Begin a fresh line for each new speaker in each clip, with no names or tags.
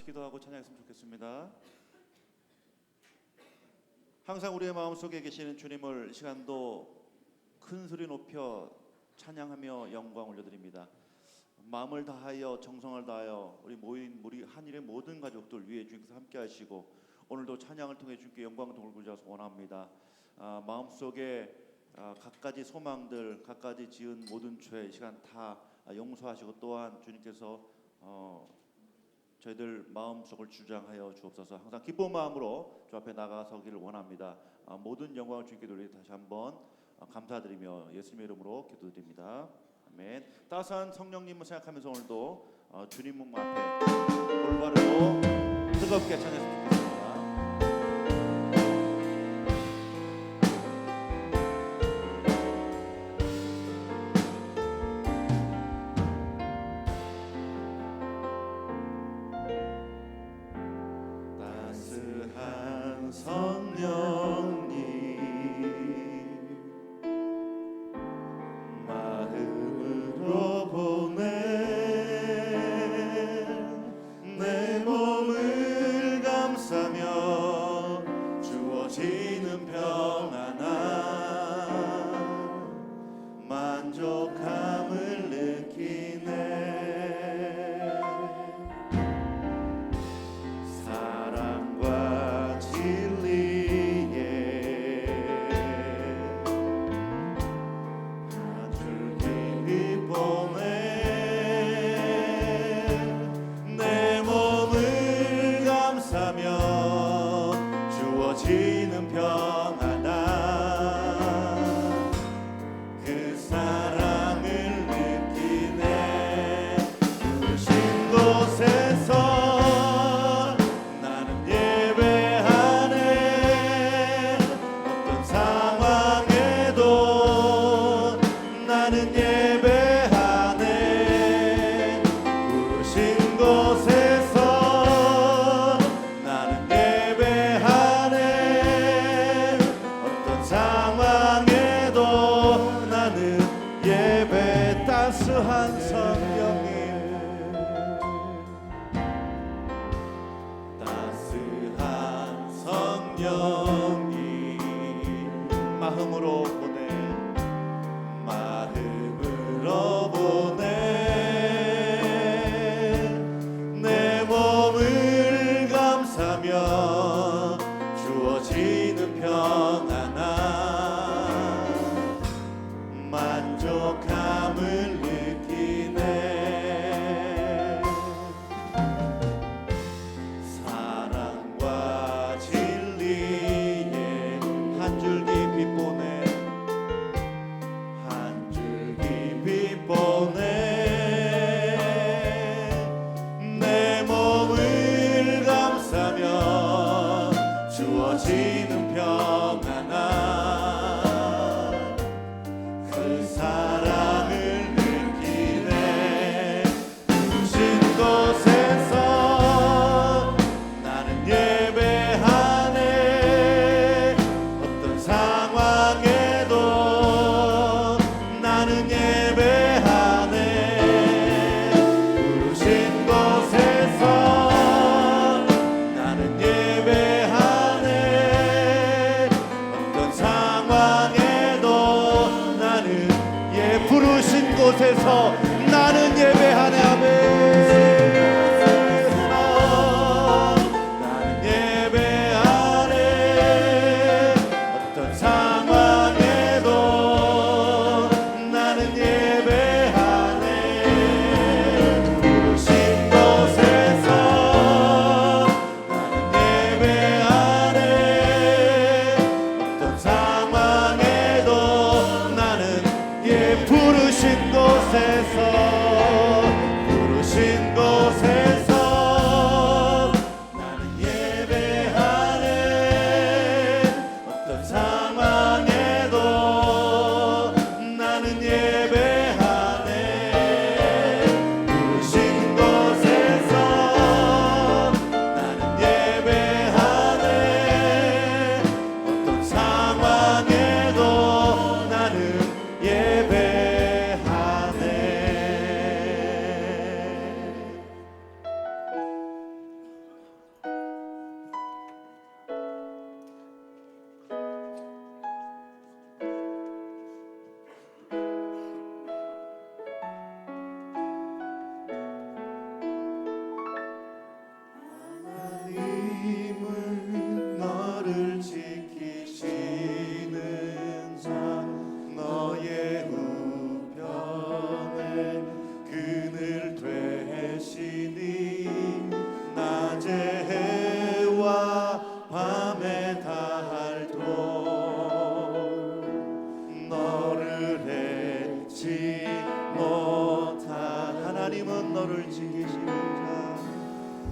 기도하고 찬양했으면 좋겠습니다. 항상 우리의 마음속에 계시는 주님을 이 시간도 큰 소리 높여 찬양하며 영광 올려드립니다. 마음을 다하여 정성을 다하여 우리 모인 우리 한일의 모든 가족들 위해 주님께서 함께 하시고 오늘도 찬양을 통해 주님께 영광 돌리셔서 원합니다. 마음속에 갖가지 소망들, 갖가지 지은 모든 죄 이 시간 다 용서하시고 또한 주님께서 저희들 마음속을 주장하여 주옵소서. 항상 기쁜 마음으로 주 앞에 나가서기를 원합니다. 모든 영광을 주님께 돌리고 다시 한번 감사드리며 예수님의 이름으로 기도드립니다. 아멘. 따스한 성령님을 생각하면서 오늘도 주님 문 앞에 올바르고 뜨겁게 찬양했으면 좋겠습니다. 따스한 성령님 마음으로 보내 내 몸을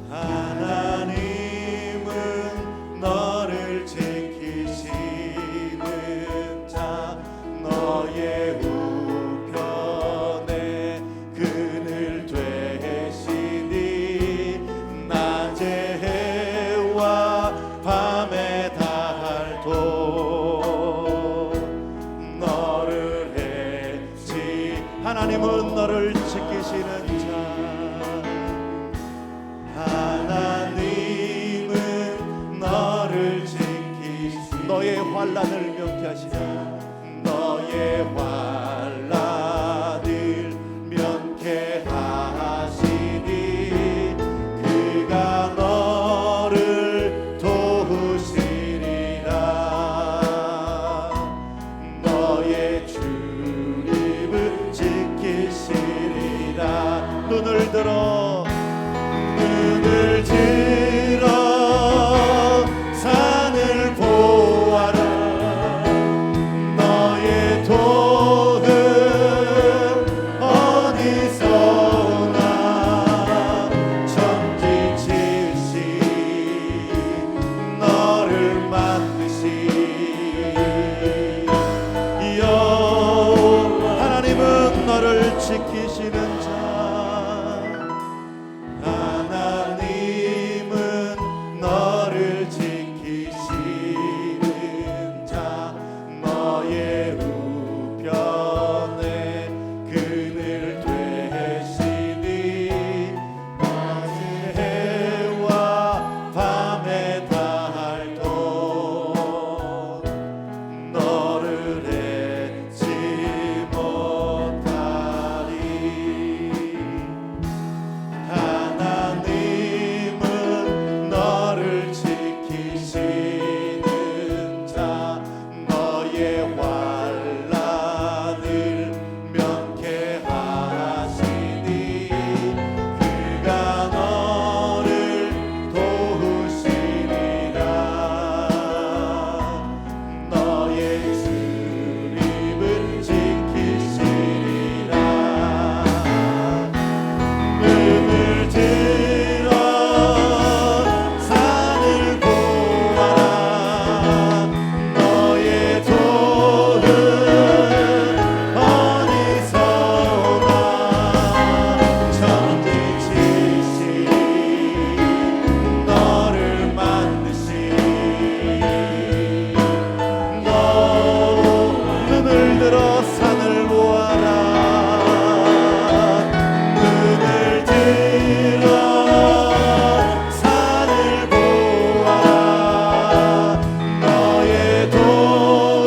하나님은 너를 지키시는 자 너의 우편에 그늘 되시니 낮의 해와 밤의 달도 너를 해치 하나님은 너를 지키시는 자 하나님은 너를 지키시니 너의 환난을 면케하시니 너의 환난을 면케하시니 그가 너를 도우시리라 너의 출입을 지키시리라 눈을 들어 산을 보아라 너의 도움 어디서 오나 천지칠시 너를 만드시 하나님은 너를 지키시는 자 너를 지키시는 자 너의 우편에 그늘 되시니 낮의 해와 밤의 달도 너를 해치 못하리 하나님은 너를 지키시는 자 너의 환난을 면케하시니 그가 너를 도우시리라 너의 출입을 지키시리라 눈을 들어 산을 보아라 너의 도움 어디서 오나 천지칠시 너를 만드시 너 눈을 들어 산을 보아라 눈을 들어 산을 보아라 너의 도움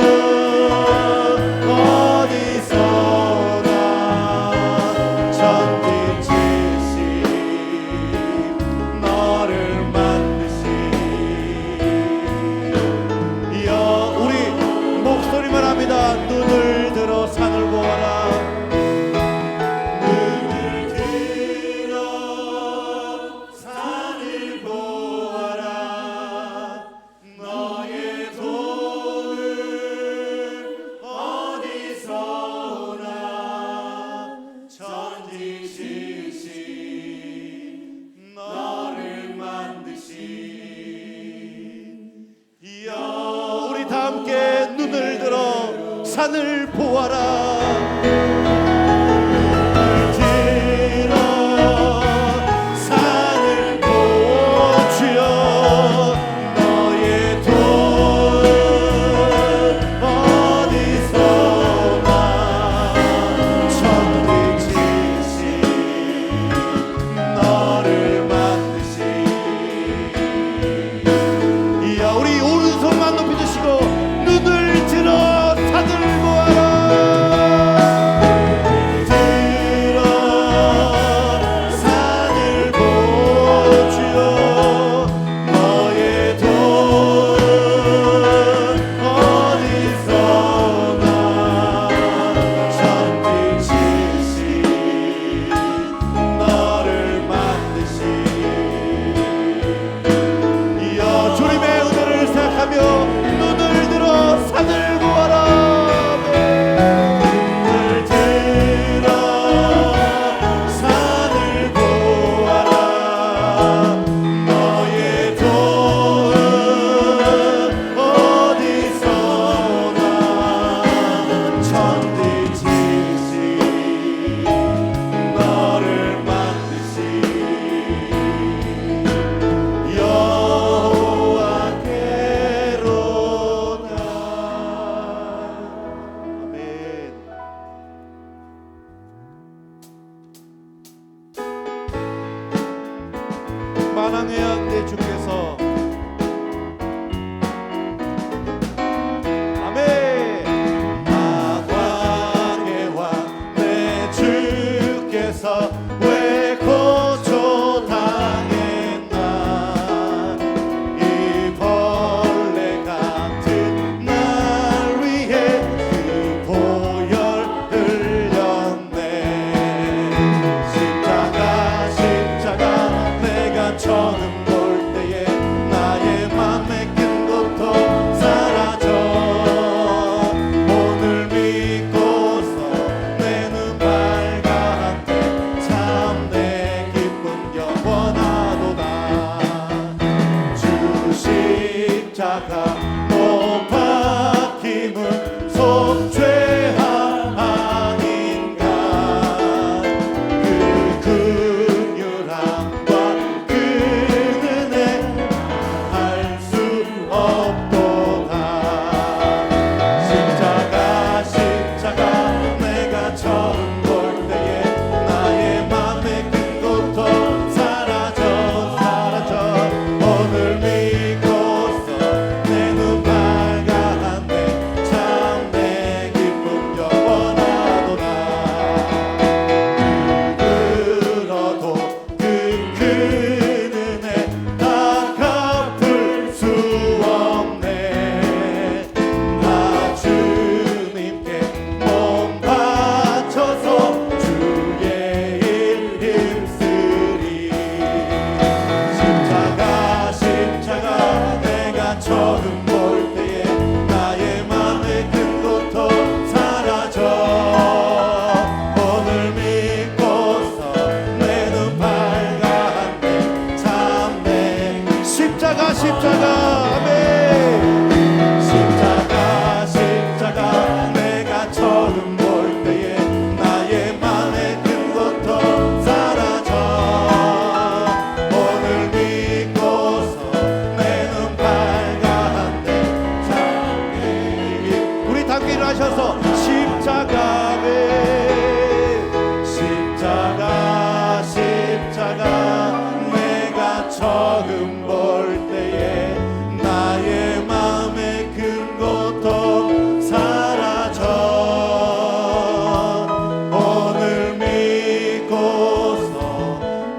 어디서 오나 천지칠시 너를 만드시 이어 우리 목소리만 합니다 눈을 들어 산을 보아라 눈을 들어 산을 보아라 너의 도움 어디서 오나 천지칠시 너를 만드시 이여 우리 다 함께 눈을 들어 산을 보아라 들어 산을 보주여 너의 도움 어디서 오나 천지칠시 너를 만드시 이야 우리 오른손만 높이 드시고 눈을 들어 산을 보아라 찬양해야 돼 주께서. 아멘. 나광의 왕 내 주께서 왜 고초당했나. 이 벌레 같은 날 위해 그 보혈 흘렸네. 십자가 내가 처음 볼 때에 나의 맘에 큰 고통 사라져. 오늘 믿고서 내 눈 밝아한데 참 내 기쁨 영원하도다. 주 십자가 못 박힘은 속죄함 아닌가. 그 긍휼함과 그 은혜 할 수 없도다. 십자가 내가 처음 볼 때에 나의 맘에 큰 고통 사라져. 오늘 믿고서 내 눈 밝아한데 참 내 기쁨 영원하도다. 그러도 그 큰 은혜 다 갚을 수 없네. 나 주님께 몸 바쳐서 주의 일 힘쓰리. 십자가 내가 처음 볼 때에 나의 맘에 큰 고통 사라져. 오늘 믿고서 내 눈 밝아한데 참 내 십자가 아멘. 십자가 내가 처음 볼 때에 나의 맘에 큰 고통 사라져. 오늘 믿고서 내 눈 밝아한데 참 내 우리 함께 일어나셔서 십자가 아멘. 십자가 내가 처음 볼 때에 나의 마음에 큰 고통 사라져. 오늘 믿고서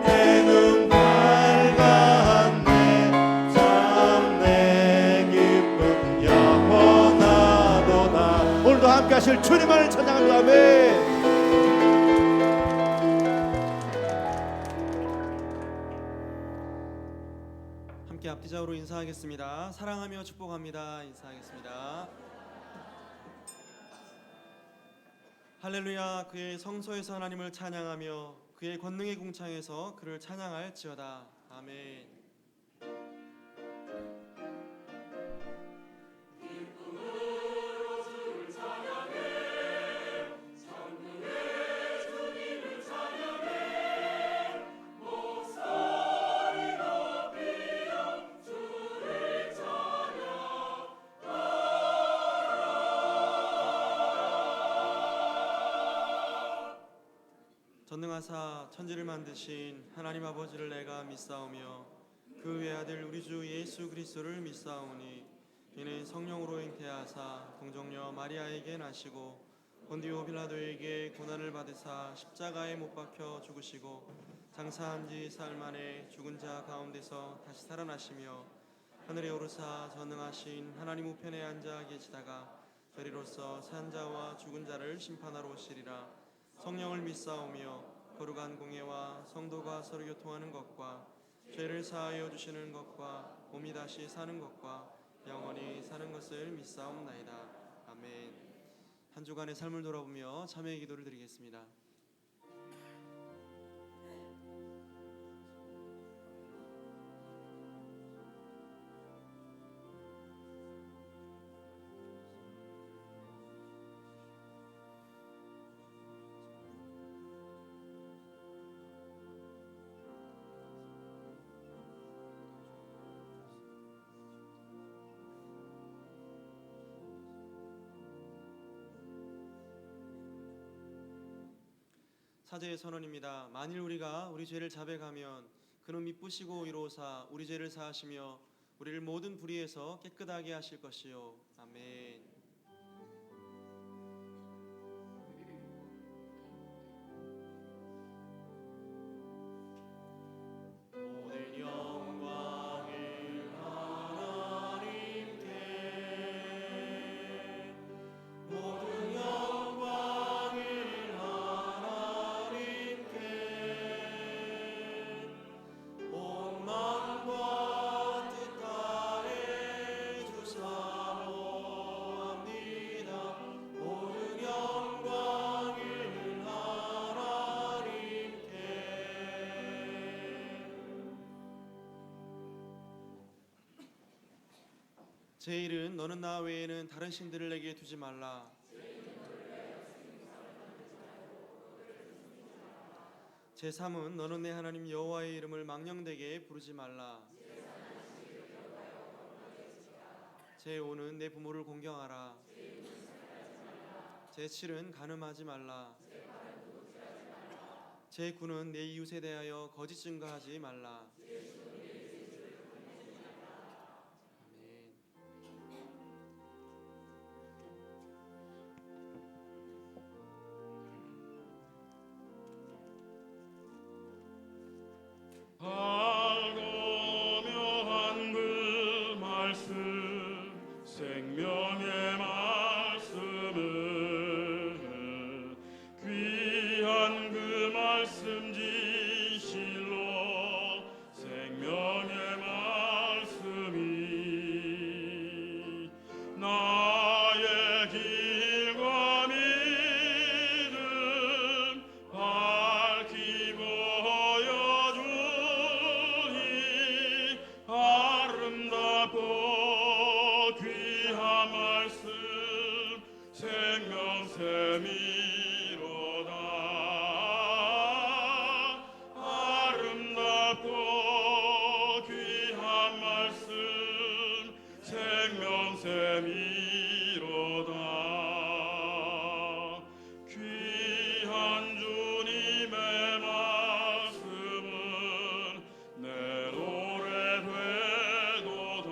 내 눈 밝아한네 참 내 기쁨 영원하도다. 오늘도 함께 하실 주님을 찬양합니다. 아멘.
함께 앞뒤좌우로 인사하겠습니다. 사랑하며 축복합니다. 인사하겠습니다. 할렐루야. 그의 성소에서 하나님을 찬양하며 그의 권능의 궁창에서 그를 찬양할지어다. 아멘. 전능하사 천지를 만드신 하나님 아버지를 내가 믿사오며 그 외아들 우리 주 예수 그리스도를 믿사오니 이는 성령으로 잉태하사 동정녀 마리아에게 나시고 본디오 빌라도에게 고난을 받으사 십자가에 못 박혀 죽으시고 장사한 지 사흘 만에 죽은 자 가운데서 다시 살아나시며 하늘에 오르사 전능하신 하나님 우편에 앉아 계시다가 저리로서 산 자와 죽은 자를 심판하러 오시리라. 성령을 믿사오며 거룩한 공예와 성도가 서로 교통하는 것과 죄를 사하여 주시는 것과 몸이 다시 사는 것과 영원히 사는 것을 믿사옵나이다. 아멘. 한 주간의 삶을 돌아보며 참회의 기도를 드리겠습니다. 사제의 선언입니다. 만일 우리가 우리 죄를 자백하면 그는 미쁘시고 의로우사 우리 죄를 사하시며 우리를 모든 불의에서 깨끗하게 하실 것이요. 아멘. 모든 영광을 하나님께, 모든 영광을 하나님께, 온 마음과 뜻 다해 주사모합니다. 모든 영광을 하나님께. 제1은 너는 나 외에는 다른 신들을 내게 두지 말라. 제3은 너는 내 하나님 여호와의 이름을 망령되게 부르지 말라. 제5는 내 부모를 공경하라. 제7은 간음하지 말라. 제9는 내 이웃에 대하여 거짓 증거하지 말라.
밝고 묘한 그 말씀 생명의 말씀은 귀한 그 말씀 진실로 생명의 말씀이 나의 길과 믿음 밝히 보여주니 아름답고 귀한 말씀 생명샘이로다. 아름답고 귀한 말씀 생명샘이로다. 귀한 주님의 말씀은 내 노래 되도다.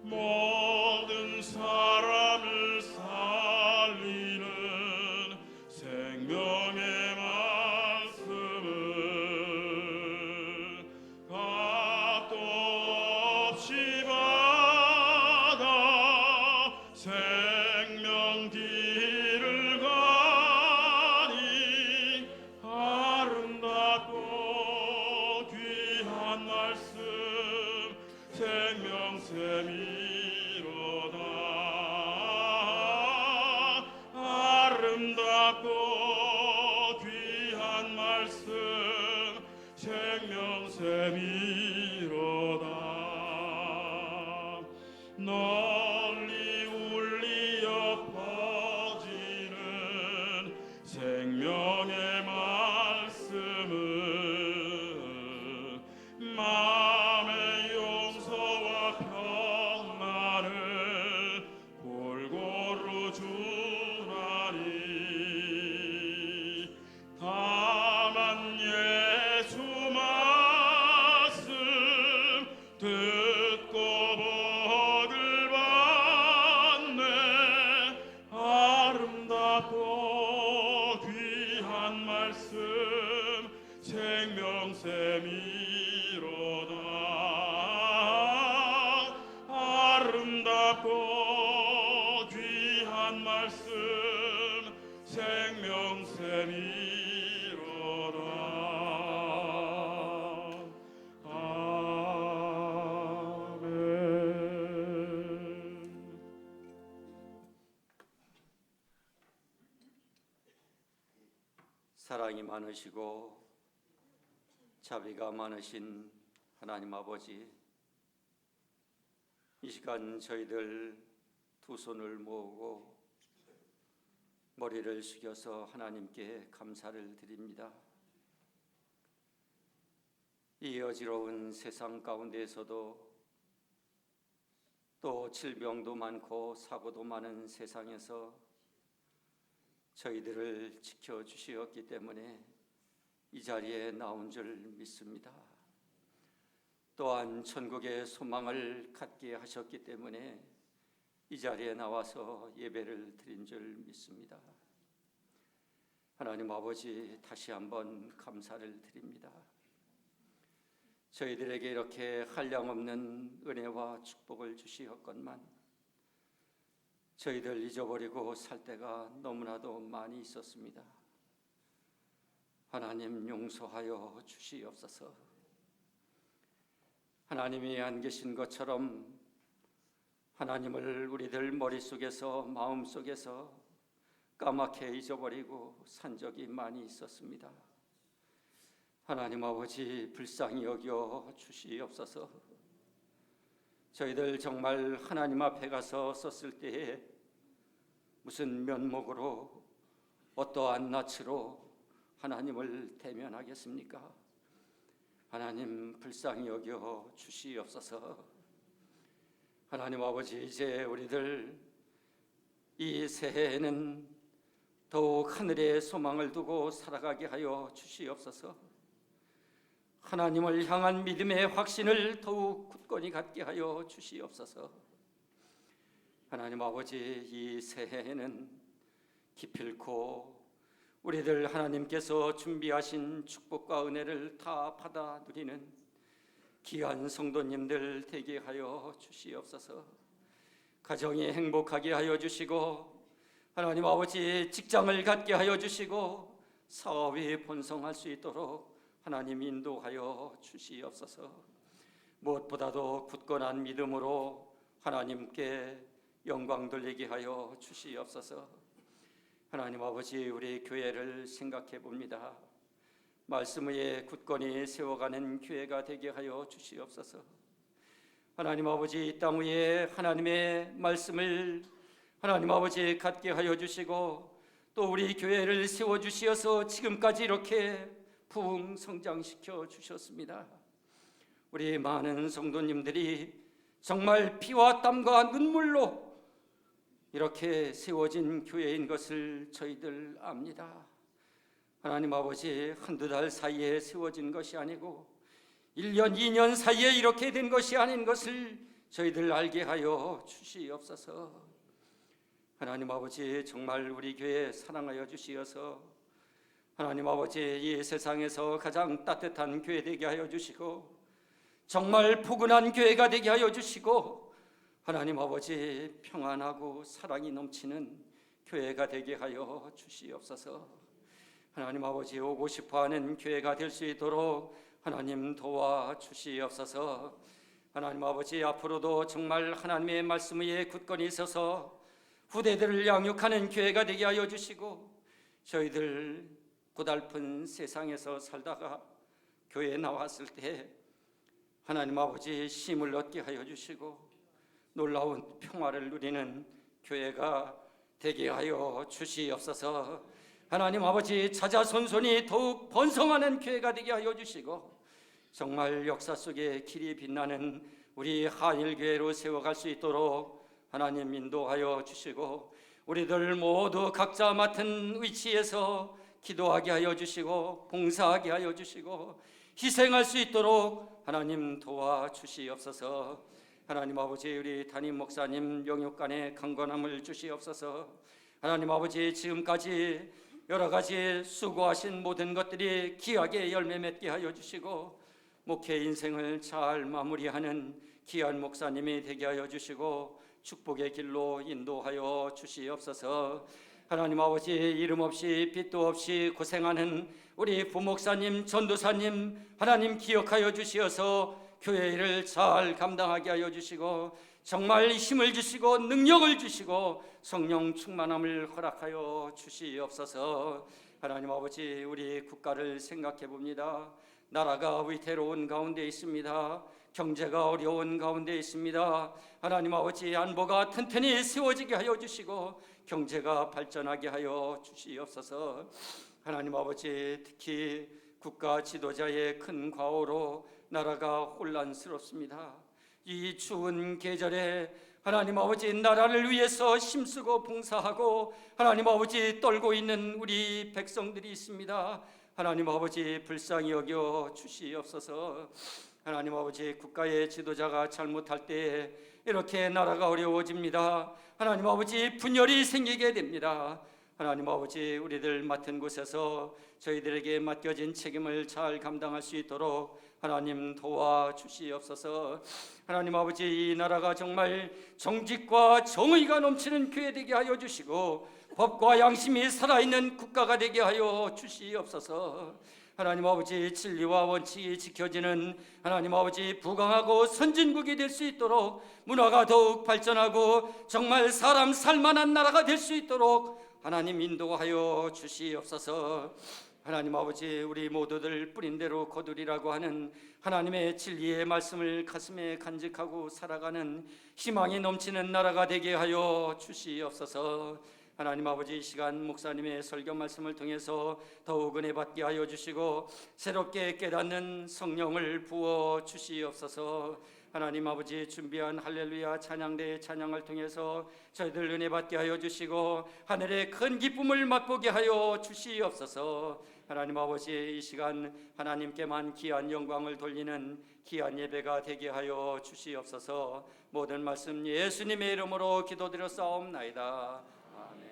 모든 사람을 살리는 생명의 말씀은 값도 없이 받아 생명 길을 가니 아름답고 귀한 말씀 생명샘이로다. 아름답고 귀한 말씀 생명샘이로다. 널리 울리어 퍼지는 생명의 말씀은 마음의 용서와 평안을 골고루 주나니 다만 예수 말씀 듣고 복을 받네. 아름답고 귀한 말씀 생명샘이로다. 아름답고 귀한 말씀 생명샘이로다. 아멘.
사랑이 많으시고 자비가 많으신 하나님 아버지, 이 시간 저희들 두 손을 모으고 머리를 숙여서 하나님께 감사를 드립니다. 이 어지러운 세상 가운데에서도 또 질병도 많고 사고도 많은 세상에서 저희들을 지켜주시었기 때문에 이 자리에 나온 줄 믿습니다. 또한 천국의 소망을 갖게 하셨기 때문에 이 자리에 나와서 예배를 드린 줄 믿습니다. 하나님 아버지, 다시 한번 감사를 드립니다. 저희들에게 이렇게 한량없는 은혜와 축복을 주시었건만 저희들 잊어버리고 살 때가 너무나도 많이 있었습니다. 하나님 용서하여 주시옵소서. 하나님이 안 계신 것처럼 하나님을 우리들 머릿속에서 마음속에서 까맣게 잊어버리고 산 적이 많이 있었습니다. 하나님 아버지, 불쌍히 여겨 주시옵소서. 저희들 정말 하나님 앞에 가서 섰을 때에 무슨 면목으로 어떠한 낯으로 하나님을 대면하겠습니까? 하나님 불쌍히 여겨 주시옵소서. 하나님 아버지, 이제 우리들 이 새해에는 더욱 하늘에 소망을 두고 살아가게 하여 주시옵소서. 하나님을 향한 믿음의 확신을 더욱 굳건히 갖게 하여 주시옵소서. 하나님 아버지, 이 새해에는 기필코 우리들 하나님께서 준비하신 축복과 은혜를 다 받아 누리는 귀한 성도님들 되게 하여 주시옵소서. 가정이 행복하게 하여 주시고 하나님 아버지, 직장을 갖게 하여 주시고 사업이 번성할 수 있도록 하나님 인도하여 주시옵소서. 무엇보다도 굳건한 믿음으로 하나님께 영광 돌리게 하여 주시옵소서. 하나님 아버지, 우리 교회를 생각해 봅니다. 말씀 위에 굳건히 세워가는 교회가 되게 하여 주시옵소서. 하나님 아버지, 이 땅 위에 하나님의 말씀을 하나님 아버지 갖게 하여 주시고 또 우리 교회를 세워주시어서 지금까지 이렇게 부흥 성장시켜 주셨습니다. 우리 많은 성도님들이 정말 피와 땀과 눈물로 이렇게 세워진 교회인 것을 저희들 압니다. 하나님 아버지, 한두 달 사이에 세워진 것이 아니고 1년, 2년 사이에 이렇게 된 것이 아닌 것을 저희들 알게 하여 주시옵소서. 하나님 아버지, 정말 우리 교회 사랑하여 주시어서 하나님 아버지, 이 세상에서 가장 따뜻한 교회 되게 하여 주시고 정말 포근한 교회가 되게 하여 주시고 하나님 아버지, 평안하고 사랑이 넘치는 교회가 되게 하여 주시옵소서. 하나님 아버지, 오고 싶어하는 교회가 될 수 있도록 하나님 도와주시옵소서. 하나님 아버지, 앞으로도 정말 하나님의 말씀 위에 굳건히 있어서 후대들을 양육하는 교회가 되게 하여 주시고 저희들 고달픈 세상에서 살다가 교회에 나왔을 때 하나님 아버지, 힘을 얻게 하여 주시고 놀라운 평화를 누리는 교회가 되게 하여 주시옵소서. 하나님 아버지, 자자손손이 더욱 번성하는 교회가 되게 하여 주시고 정말 역사 속에 길이 빛나는 우리 한일교회로 세워갈 수 있도록 하나님 인도하여 주시고 우리들 모두 각자 맡은 위치에서 기도하게 하여 주시고 봉사하게 하여 주시고 희생할 수 있도록 하나님 도와주시옵소서. 하나님 아버지, 우리 담임 목사님 영육간의 강건함을 주시옵소서. 하나님 아버지, 지금까지 여러 가지 수고하신 모든 것들이 귀하게 열매 맺게 하여 주시고 목회 인생을 잘 마무리하는 귀한 목사님이 되게 하여 주시고 축복의 길로 인도하여 주시옵소서. 하나님 아버지, 이름 없이 빛도 없이 고생하는 우리 부목사님, 전도사님 하나님 기억하여 주시어서 교회 일을 잘 감당하게 하여 주시고 정말 힘을 주시고 능력을 주시고 성령 충만함을 허락하여 주시옵소서. 하나님 아버지, 우리 국가를 생각해 봅니다. 나라가 위태로운 가운데 있습니다. 경제가 어려운 가운데 있습니다. 하나님 아버지, 안보가 튼튼히 세워지게 하여 주시고 경제가 발전하게 하여 주시옵소서. 하나님 아버지, 특히 국가 지도자의 큰 과오로 나라가 혼란스럽습니다. 이 추운 계절에 하나님 아버지, 나라를 위해서 힘쓰고 봉사하고 하나님 아버지 떨고 있는 우리 백성들이 있습니다. 하나님 아버지 불쌍히 여겨 주시옵소서. 하나님 아버지 국가의 지도자가 잘못할 때 이렇게 나라가 어려워집니다. 하나님 아버지 분열이 생기게 됩니다. 하나님 아버지 우리들 맡은 곳에서 저희들에게 맡겨진 책임을 잘 감당할 수 있도록 하나님 도와주시옵소서. 하나님 아버지 이 나라가 정말 정직과 정의가 넘치는 교회 되게 하여 주시고 법과 양심이 살아있는 국가가 되게 하여 주시옵소서. 하나님 아버지 진리와 원칙이 지켜지는 하나님 아버지 부강하고 선진국이 될 수 있도록 문화가 더욱 발전하고 정말 사람 살만한 나라가 될 수 있도록 하나님 인도하여 주시옵소서. 하나님 아버지 우리 모두들 뿌린 대로 거두리라고 하는 하나님의 진리의 말씀을 가슴에 간직하고 살아가는 희망이 넘치는 나라가 되게 하여 주시옵소서. 하나님 아버지 이 시간 목사님의 설교 말씀을 통해서 더욱 은혜 받게 하여 주시고 새롭게 깨닫는 성령을 부어 주시옵소서. 하나님 아버지 준비한 할렐루야 찬양대의 찬양을 통해서 저희들 은혜 받게 하여 주시고 하늘의 큰 기쁨을 맛보게 하여 주시옵소서. 하나님 아버지 이 시간 하나님께만 귀한 영광을 돌리는 귀한 예배가 되게 하여 주시옵소서. 모든 말씀 예수님의 이름으로 기도드렸사옵나이다. 아멘.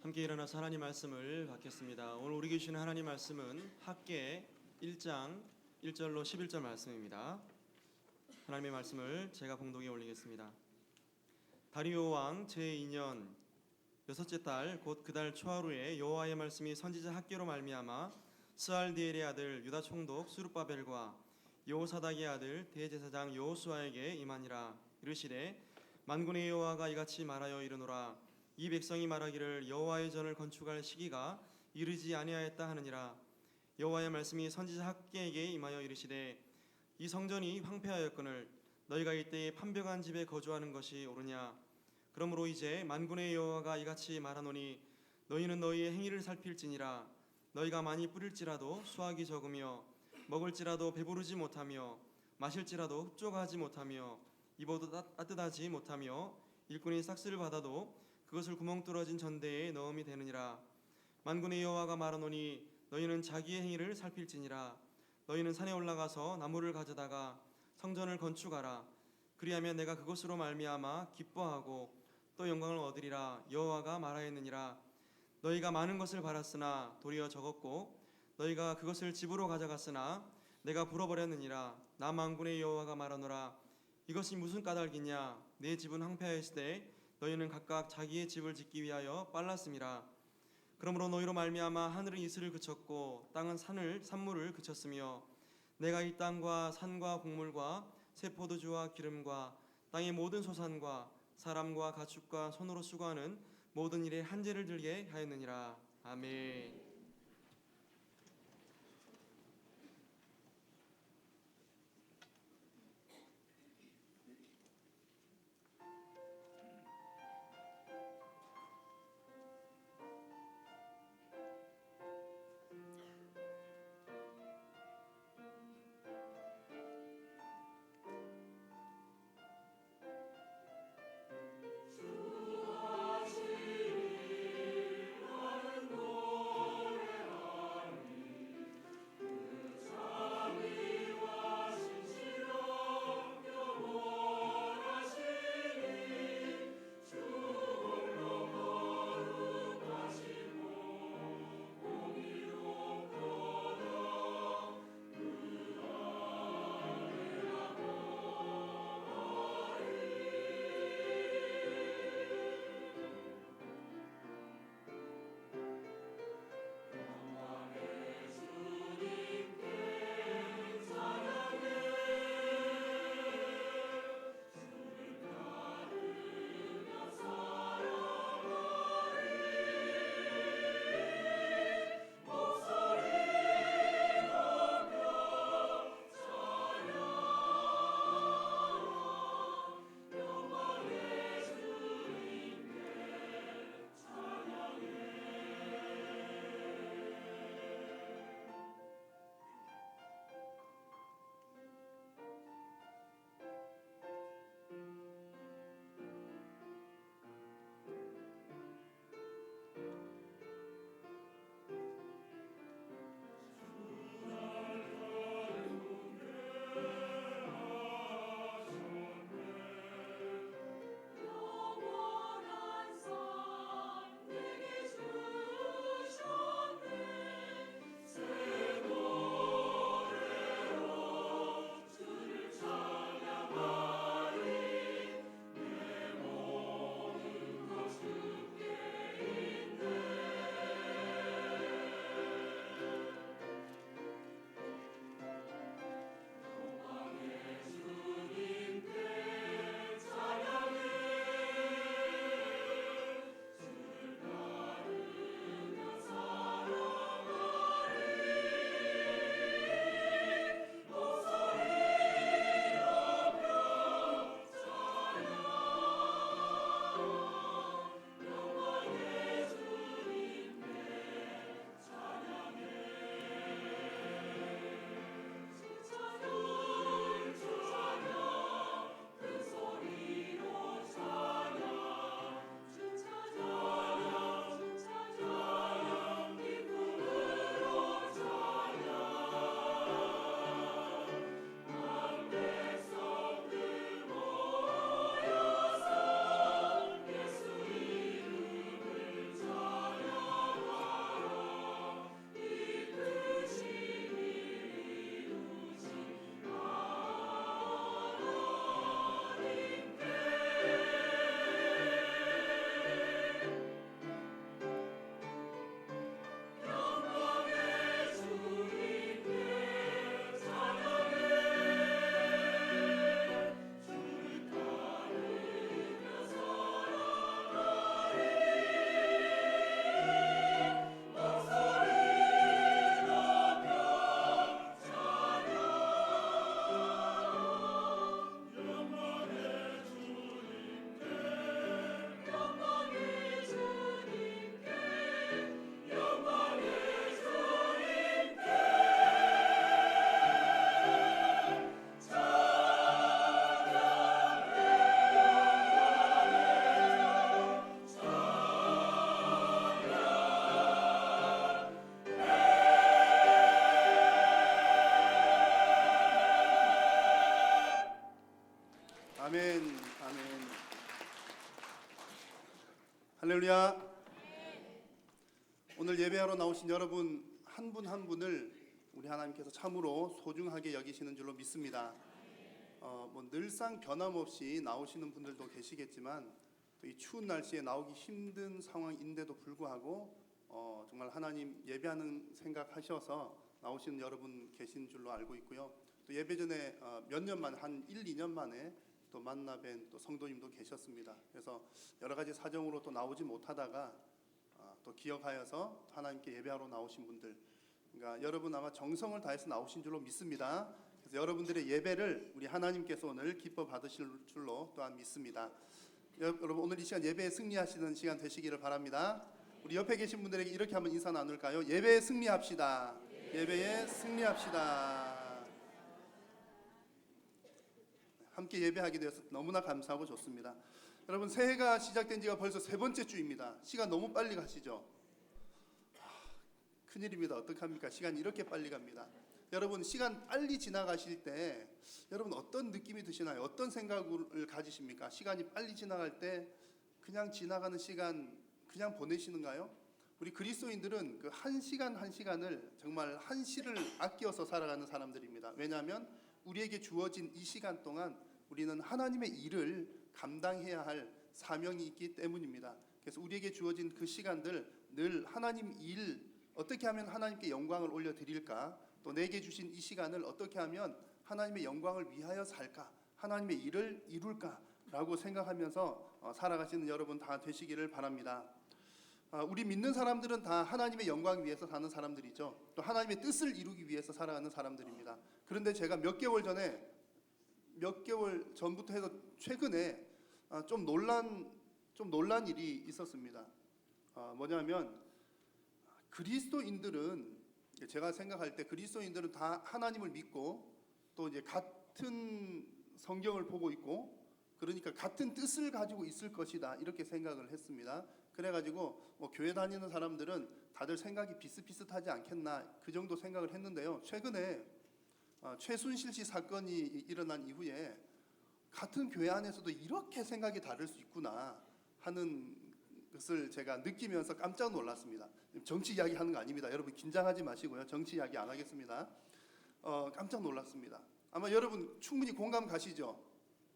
함께 일어나서 하나님 말씀을 받겠습니다. 오늘 우리 주시는 하나님 말씀은 학개 1장 1절로 11절 말씀입니다. 하나님의 말씀을 제가 봉독에 올리겠습니다. 다리오 왕 제2년 여섯째 달 곧 그 달 초하루에 여호와의 말씀이 선지자 학개로 말미암아 스알디엘의 아들 유다 총독 수룹바벨과 여호사닥의 아들 대제사장 여호수아에게 임하니라. 이르시되 만군의 여호와가 이같이 말하여 이르노라. 이 백성이 말하기를 여호와의 전을 건축할 시기가 이르지 아니하였다 하느니라. 여호와의 말씀이 선지자 학개에게 임하여 이르시되 이 성전이 황폐하였거늘 너희가 이때에 판벽한 집에 거주하는 것이 옳으냐. 그러므로 이제 만군의 여호와가 이같이 말하노니 너희는 너희의 행위를 살필지니라. 너희가 많이 뿌릴지라도 수확이 적으며 먹을지라도 배부르지 못하며 마실지라도 흡족하지 못하며 입어도 따뜻하지 못하며 일꾼이 싹스를 받아도 그것을 구멍 뚫어진 전대에 넣음이 되느니라. 만군의 여호와가 말하노니 너희는 자기의 행위를 살필지니라. 너희는 산에 올라가서 나무를 가져다가 성전을 건축하라. 그리하면 내가 그것으로 말미암아 기뻐하고 또 영광을 얻으리라. 여호와가 말하였느니라. 너희가 많은 것을 바랐으나 도리어 적었고 너희가 그것을 집으로 가져갔으나 내가 불어버렸느니라. 나 만군의 여호와가 말하노라. 이것이 무슨 까닭이냐. 내 집은 황폐하였으되 너희는 각각 자기의 집을 짓기 위하여 빨랐음이라. 그러므로 너희로 말미암아 하늘은 이슬을 그쳤고 땅은 산물을 그쳤으며 내가 이 땅과 산과 곡물과 새 포도주와 기름과 땅의 모든 소산과 사람과 가축과 손으로 수고하는 모든 일에 한재를 들게 하였느니라. 아멘.
할렐루야. 오늘 예배하러 나오신 여러분 한 분 한 분을 우리 하나님께서 참으로 소중하게 여기시는 줄로 믿습니다. 뭐 늘상 변함없이 나오시는 분들도 계시겠지만 또 이 추운 날씨에 나오기 힘든 상황인데도 불구하고 정말 하나님 예배하는 생각하셔서 나오시는 여러분 계신 줄로 알고 있고요. 또 예배 전에 몇 년 만에 한 1, 2년 만에 또 만나 뵌 또 성도님도 계셨습니다. 그래서 여러 가지 사정으로 또 나오지 못하다가 또 기억하여서 하나님께 예배하러 나오신 분들, 그러니까 여러분 아마 정성을 다해서 나오신 줄로 믿습니다. 그래서 여러분들의 예배를 우리 하나님께서 오늘 기뻐 받으실 줄로 또한 믿습니다. 여러분 오늘 이 시간 예배에 승리하시는 시간 되시기를 바랍니다. 우리 옆에 계신 분들에게 이렇게 한번 인사 나눌까요? 예배에 승리합시다. 예배에 승리합시다. 함께 예배하게 되어서 너무나 감사하고 좋습니다. 여러분 새해가 시작된 지가 벌써 세 번째 주입니다. 시간 너무 빨리 가시죠? 큰일입니다. 어떡합니까? 시간이 이렇게 빨리 갑니다. 여러분 시간 빨리 지나가실 때 여러분 어떤 느낌이 드시나요? 어떤 생각을 가지십니까? 시간이 빨리 지나갈 때 그냥 지나가는 시간 그냥 보내시는가요? 우리 그리스도인들은 그 한 시간 한 시간을 정말 한시를 아껴서 살아가는 사람들입니다. 왜냐하면 우리에게 주어진 이 시간 동안 우리는 하나님의 일을 감당해야 할 사명이 있기 때문입니다. 그래서 우리에게 주어진 그 시간들 늘 하나님 일 어떻게 하면 하나님께 영광을 올려드릴까, 또 내게 주신 이 시간을 어떻게 하면 하나님의 영광을 위하여 살까, 하나님의 일을 이룰까라고 생각하면서 살아가시는 여러분 다 되시기를 바랍니다. 우리 믿는 사람들은 다 하나님의 영광 위해서 사는 사람들이죠. 또 하나님의 뜻을 이루기 위해서 살아가는 사람들입니다. 그런데 제가 몇 개월 전부터 해서 최근에 좀 놀란 일이 있었습니다. 뭐냐면 그리스도인들은, 제가 생각할 때 그리스도인들은 다 하나님을 믿고 또 이제 같은 성경을 보고 있고 그러니까 같은 뜻을 가지고 있을 것이다 이렇게 생각을 했습니다. 그래가지고 뭐 교회 다니는 사람들은 다들 생각이 비슷비슷하지 않겠나 그 정도 생각을 했는데요. 최근에 최순실 씨 사건이 일어난 이후에 같은 교회 안에서도 이렇게 생각이 다를 수 있구나 하는 것을 제가 느끼면서 깜짝 놀랐습니다. 정치 이야기 하는 거 아닙니다. 여러분 긴장하지 마시고요. 정치 이야기 안 하겠습니다. 깜짝 놀랐습니다. 아마 여러분 충분히 공감 가시죠?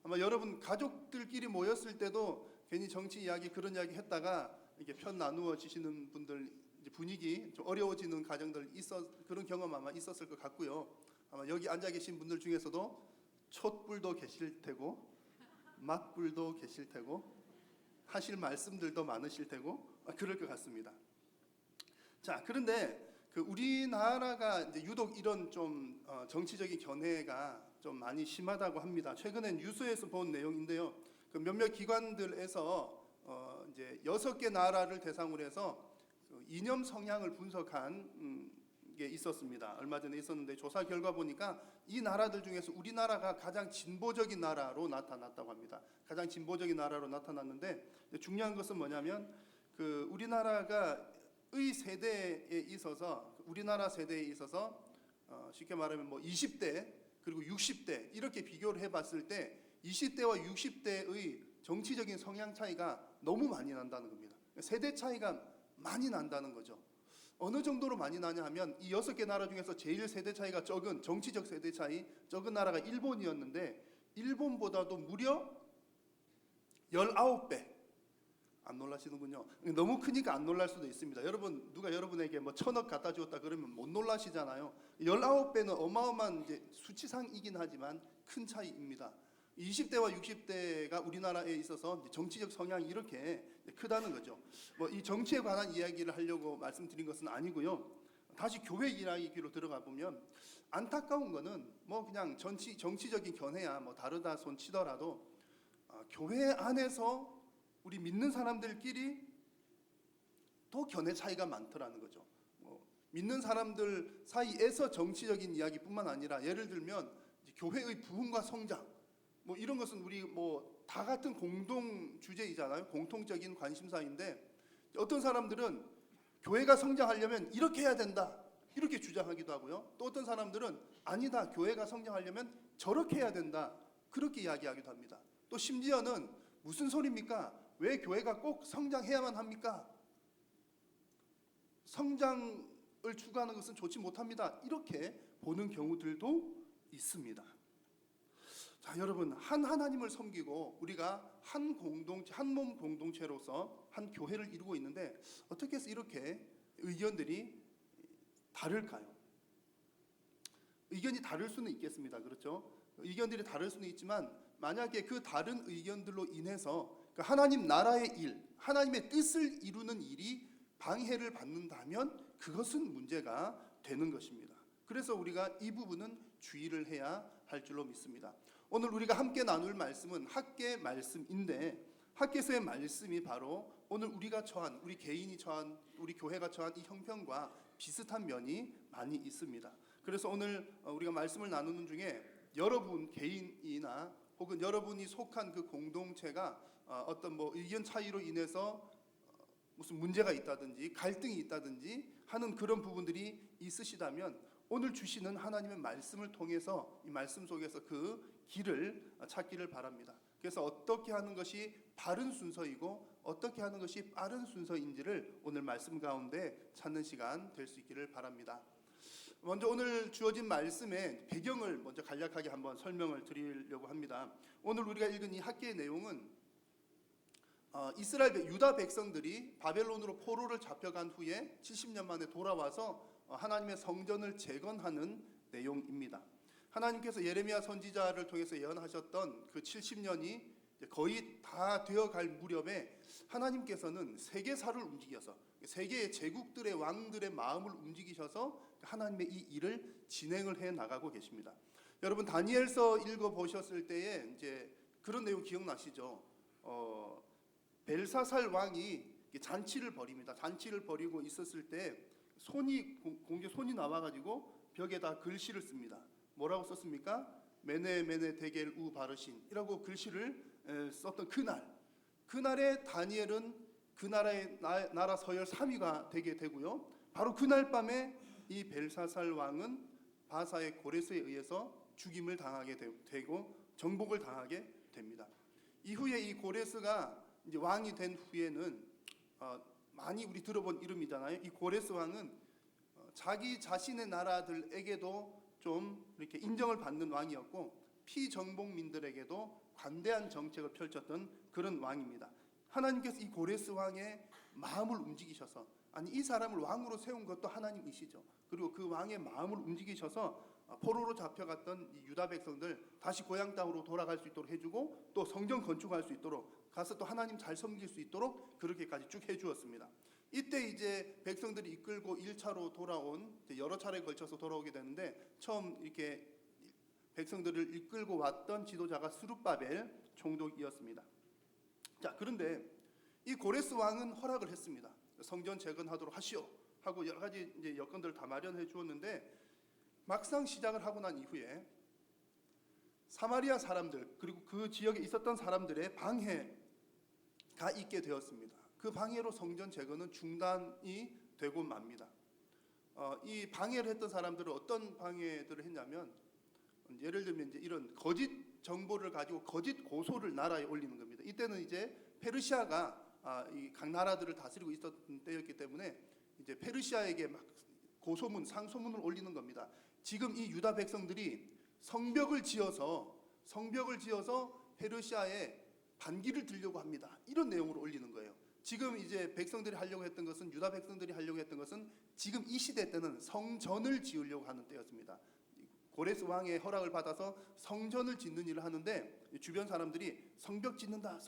아마 여러분 가족들끼리 모였을 때도 괜히 정치 이야기 그런 이야기 했다가 이렇게 편 나누어지시는 분들 분위기 좀 어려워지는 가정들 그런 경험 아마 있었을 것 같고요. 아마 여기 앉아 계신 분들 중에서도 촛불도 계실 테고 막불도 계실 테고 하실 말씀들도 많으실 테고 그럴 것 같습니다. 자, 그런데 그 우리나라가 이제 유독 이런 좀 정치적인 견해가 좀 많이 심하다고 합니다. 최근에 뉴스에서 본 내용인데요. 그 몇몇 기관들에서 이제 6개 나라를 대상으로 해서 이념 성향을 분석한 게 있었습니다. 얼마 전에 있었는데 조사 결과 보니까 이 나라들 중에서 우리나라가 가장 진보적인 나라로 나타났다고 합니다. 가장 진보적인 나라로 나타났는데 중요한 것은 뭐냐면 그 우리나라가 의 세대에 있어서 우리나라 세대에 있어서 쉽게 말하면 뭐 20대 그리고 60대 이렇게 비교를 해봤을 때 20대와 60대의 정치적인 성향 차이가 너무 많이 난다는 겁니다. 세대 차이가 많이 난다는 거죠. 어느 정도로 많이 나냐 하면 이 6개 나라 중에서 제일 세대 차이가 적은 정치적 세대 차이 적은 나라가 일본이었는데 일본보다도 무려 19배. 안 놀라시는군요. 너무 크니까 안 놀랄 수도 있습니다. 여러분 누가 여러분에게 뭐 1,000억 갖다 주었다 그러면 못 놀라시잖아요. 19배는 어마어마한 이제 수치상이긴 하지만 큰 차이입니다. 20대와 60대가 우리나라에 있어서 정치적 성향이 이렇게 크다는 거죠. 뭐 이 정치에 관한 이야기를 하려고 말씀드린 것은 아니고요. 다시 교회 이야기로 들어가 보면 안타까운 거는 뭐 그냥 정치적인 견해야 뭐 다르다 손 치더라도 교회 안에서 우리 믿는 사람들끼리 또 견해 차이가 많더라는 거죠. 믿는 사람들 사이에서 정치적인 이야기뿐만 아니라 예를 들면 교회의 부흥과 성장 뭐 이런 것은 우리 뭐 다 같은 공동 주제이잖아요. 공통적인 관심사인데 어떤 사람들은 교회가 성장하려면 이렇게 해야 된다 이렇게 주장하기도 하고요. 또 어떤 사람들은 아니다 교회가 성장하려면 저렇게 해야 된다 그렇게 이야기하기도 합니다. 또 심지어는 무슨 소리입니까? 왜 교회가 꼭 성장해야만 합니까? 성장을 추구하는 것은 좋지 못합니다. 이렇게 보는 경우들도 있습니다. 자, 여러분, 한 하나님을 섬기고 우리가 한 공동체, 한 몸 공동체로서 한 교회를 이루고 있는데 어떻게 해서 이렇게 의견들이 다를까요? 의견이 다를 수는 있겠습니다. 그렇죠? 의견들이 다를 수는 있지만 만약에 그 다른 의견들로 인해서 그 하나님 나라의 일, 하나님의 뜻을 이루는 일이 방해를 받는다면 그것은 문제가 되는 것입니다. 그래서 우리가 이 부분은 주의를 해야 할 줄로 믿습니다. 오늘 우리가 함께 나눌 말씀은 학계 말씀인데 학계서의 말씀이 바로 오늘 우리가 처한, 우리 개인이 처한, 우리 교회가 처한 이 형편과 비슷한 면이 많이 있습니다. 그래서 오늘 우리가 말씀을 나누는 중에 여러분 개인이나 혹은 여러분이 속한 그 공동체가 어떤 뭐 의견 차이로 인해서 무슨 문제가 있다든지 갈등이 있다든지 하는 그런 부분들이 있으시다면 오늘 주시는 하나님의 말씀을 통해서 이 말씀 속에서 그 길을 찾기를 바랍니다. 그래서 어떻게 하는 것이 바른 순서이고 어떻게 하는 것이 빠른 순서인지를 오늘 말씀 가운데 찾는 시간 될 수 있기를 바랍니다. 먼저 오늘 주어진 말씀의 배경을 먼저 간략하게 한번 설명을 드리려고 합니다. 오늘 우리가 읽은 이 학계의 내용은 이스라엘 유다 백성들이 바벨론으로 포로를 잡혀간 후에 70년 만에 돌아와서 하나님의 성전을 재건하는 내용입니다. 하나님께서 예레미야 선지자를 통해서 예언하셨던 그 70년이 거의 다 되어갈 무렵에 하나님께서는 세계사를 움직여서 세계의 제국들의 왕들의 마음을 움직이셔서 하나님의 이 일을 진행을 해 나가고 계십니다. 여러분 다니엘서 읽어 보셨을 때에 이제 그런 내용 기억나시죠? 벨사살 왕이 잔치를 벌입니다. 잔치를 벌이고 있었을 때 공개 손이 나와가지고 벽에다 글씨를 씁니다. 뭐라고 썼습니까? 메네 메네 데겔 우 바르신이라고 글씨를 썼던 그날에 다니엘은 그 나라의 나라 서열 3위가 되게 되고요. 바로 그날 밤에 이 벨사살 왕은 바사의 고레스에 의해서 죽임을 당하게 되고 정복을 당하게 됩니다. 이후에 이 고레스가 이제 왕이 된 후에는 많이 우리 들어본 이름이잖아요. 이 고레스 왕은 자기 자신의 나라들에게도 좀 이렇게 인정을 받는 왕이었고 피정복민들에게도 관대한 정책을 펼쳤던 그런 왕입니다. 하나님께서 이 고레스 왕의 마음을 움직이셔서 아니 이 사람을 왕으로 세운 것도 하나님이시죠. 그리고 그 왕의 마음을 움직이셔서 포로로 잡혀갔던 이 유다 백성들 다시 고향 땅으로 돌아갈 수 있도록 해주고 또 성전 건축할 수 있도록 가서 또 하나님 잘 섬길 수 있도록 그렇게까지 쭉 해주었습니다. 이때 이제 백성들이 이끌고 1차로 돌아온 여러 차례에 걸쳐서 돌아오게 되는데 처음 이렇게 백성들을 이끌고 왔던 지도자가 스룹바벨 총독이었습니다. 자, 그런데 이 고레스 왕은 허락을 했습니다. 성전 재건하도록 하시오 하고 여러 가지 이제 여건들을 다 마련해 주었는데 막상 시작을 하고 난 이후에 사마리아 사람들 그리고 그 지역에 있었던 사람들의 방해가 있게 되었습니다. 그 방해로 성전 재건은 중단이 되고 맙니다. 이 방해를 했던 사람들은 어떤 방해들을 했냐면 예를 들면 이제 이런 거짓 정보를 가지고 거짓 고소를 나라에 올리는 겁니다. 이때는 이제 페르시아가 이 각 나라들을 다스리고 있었던 때였기 때문에 이제 페르시아에게 막 고소문, 상소문을 올리는 겁니다. 지금 이 유다 백성들이 성벽을 지어서 페르시아에 반기를 들려고 합니다. 이런 내용으로 올리는 거예요. 지금 이제 백성들이 하려고 했던 것은 유다 백성들이 하려고 했던 것은 지금 이 시대 때는 성전을 지으려고 하는 때였습니다. 고레스 왕의 허락을 받아서 성전을 짓는 일을 하는데 주변 사람들이 성벽 짓는다.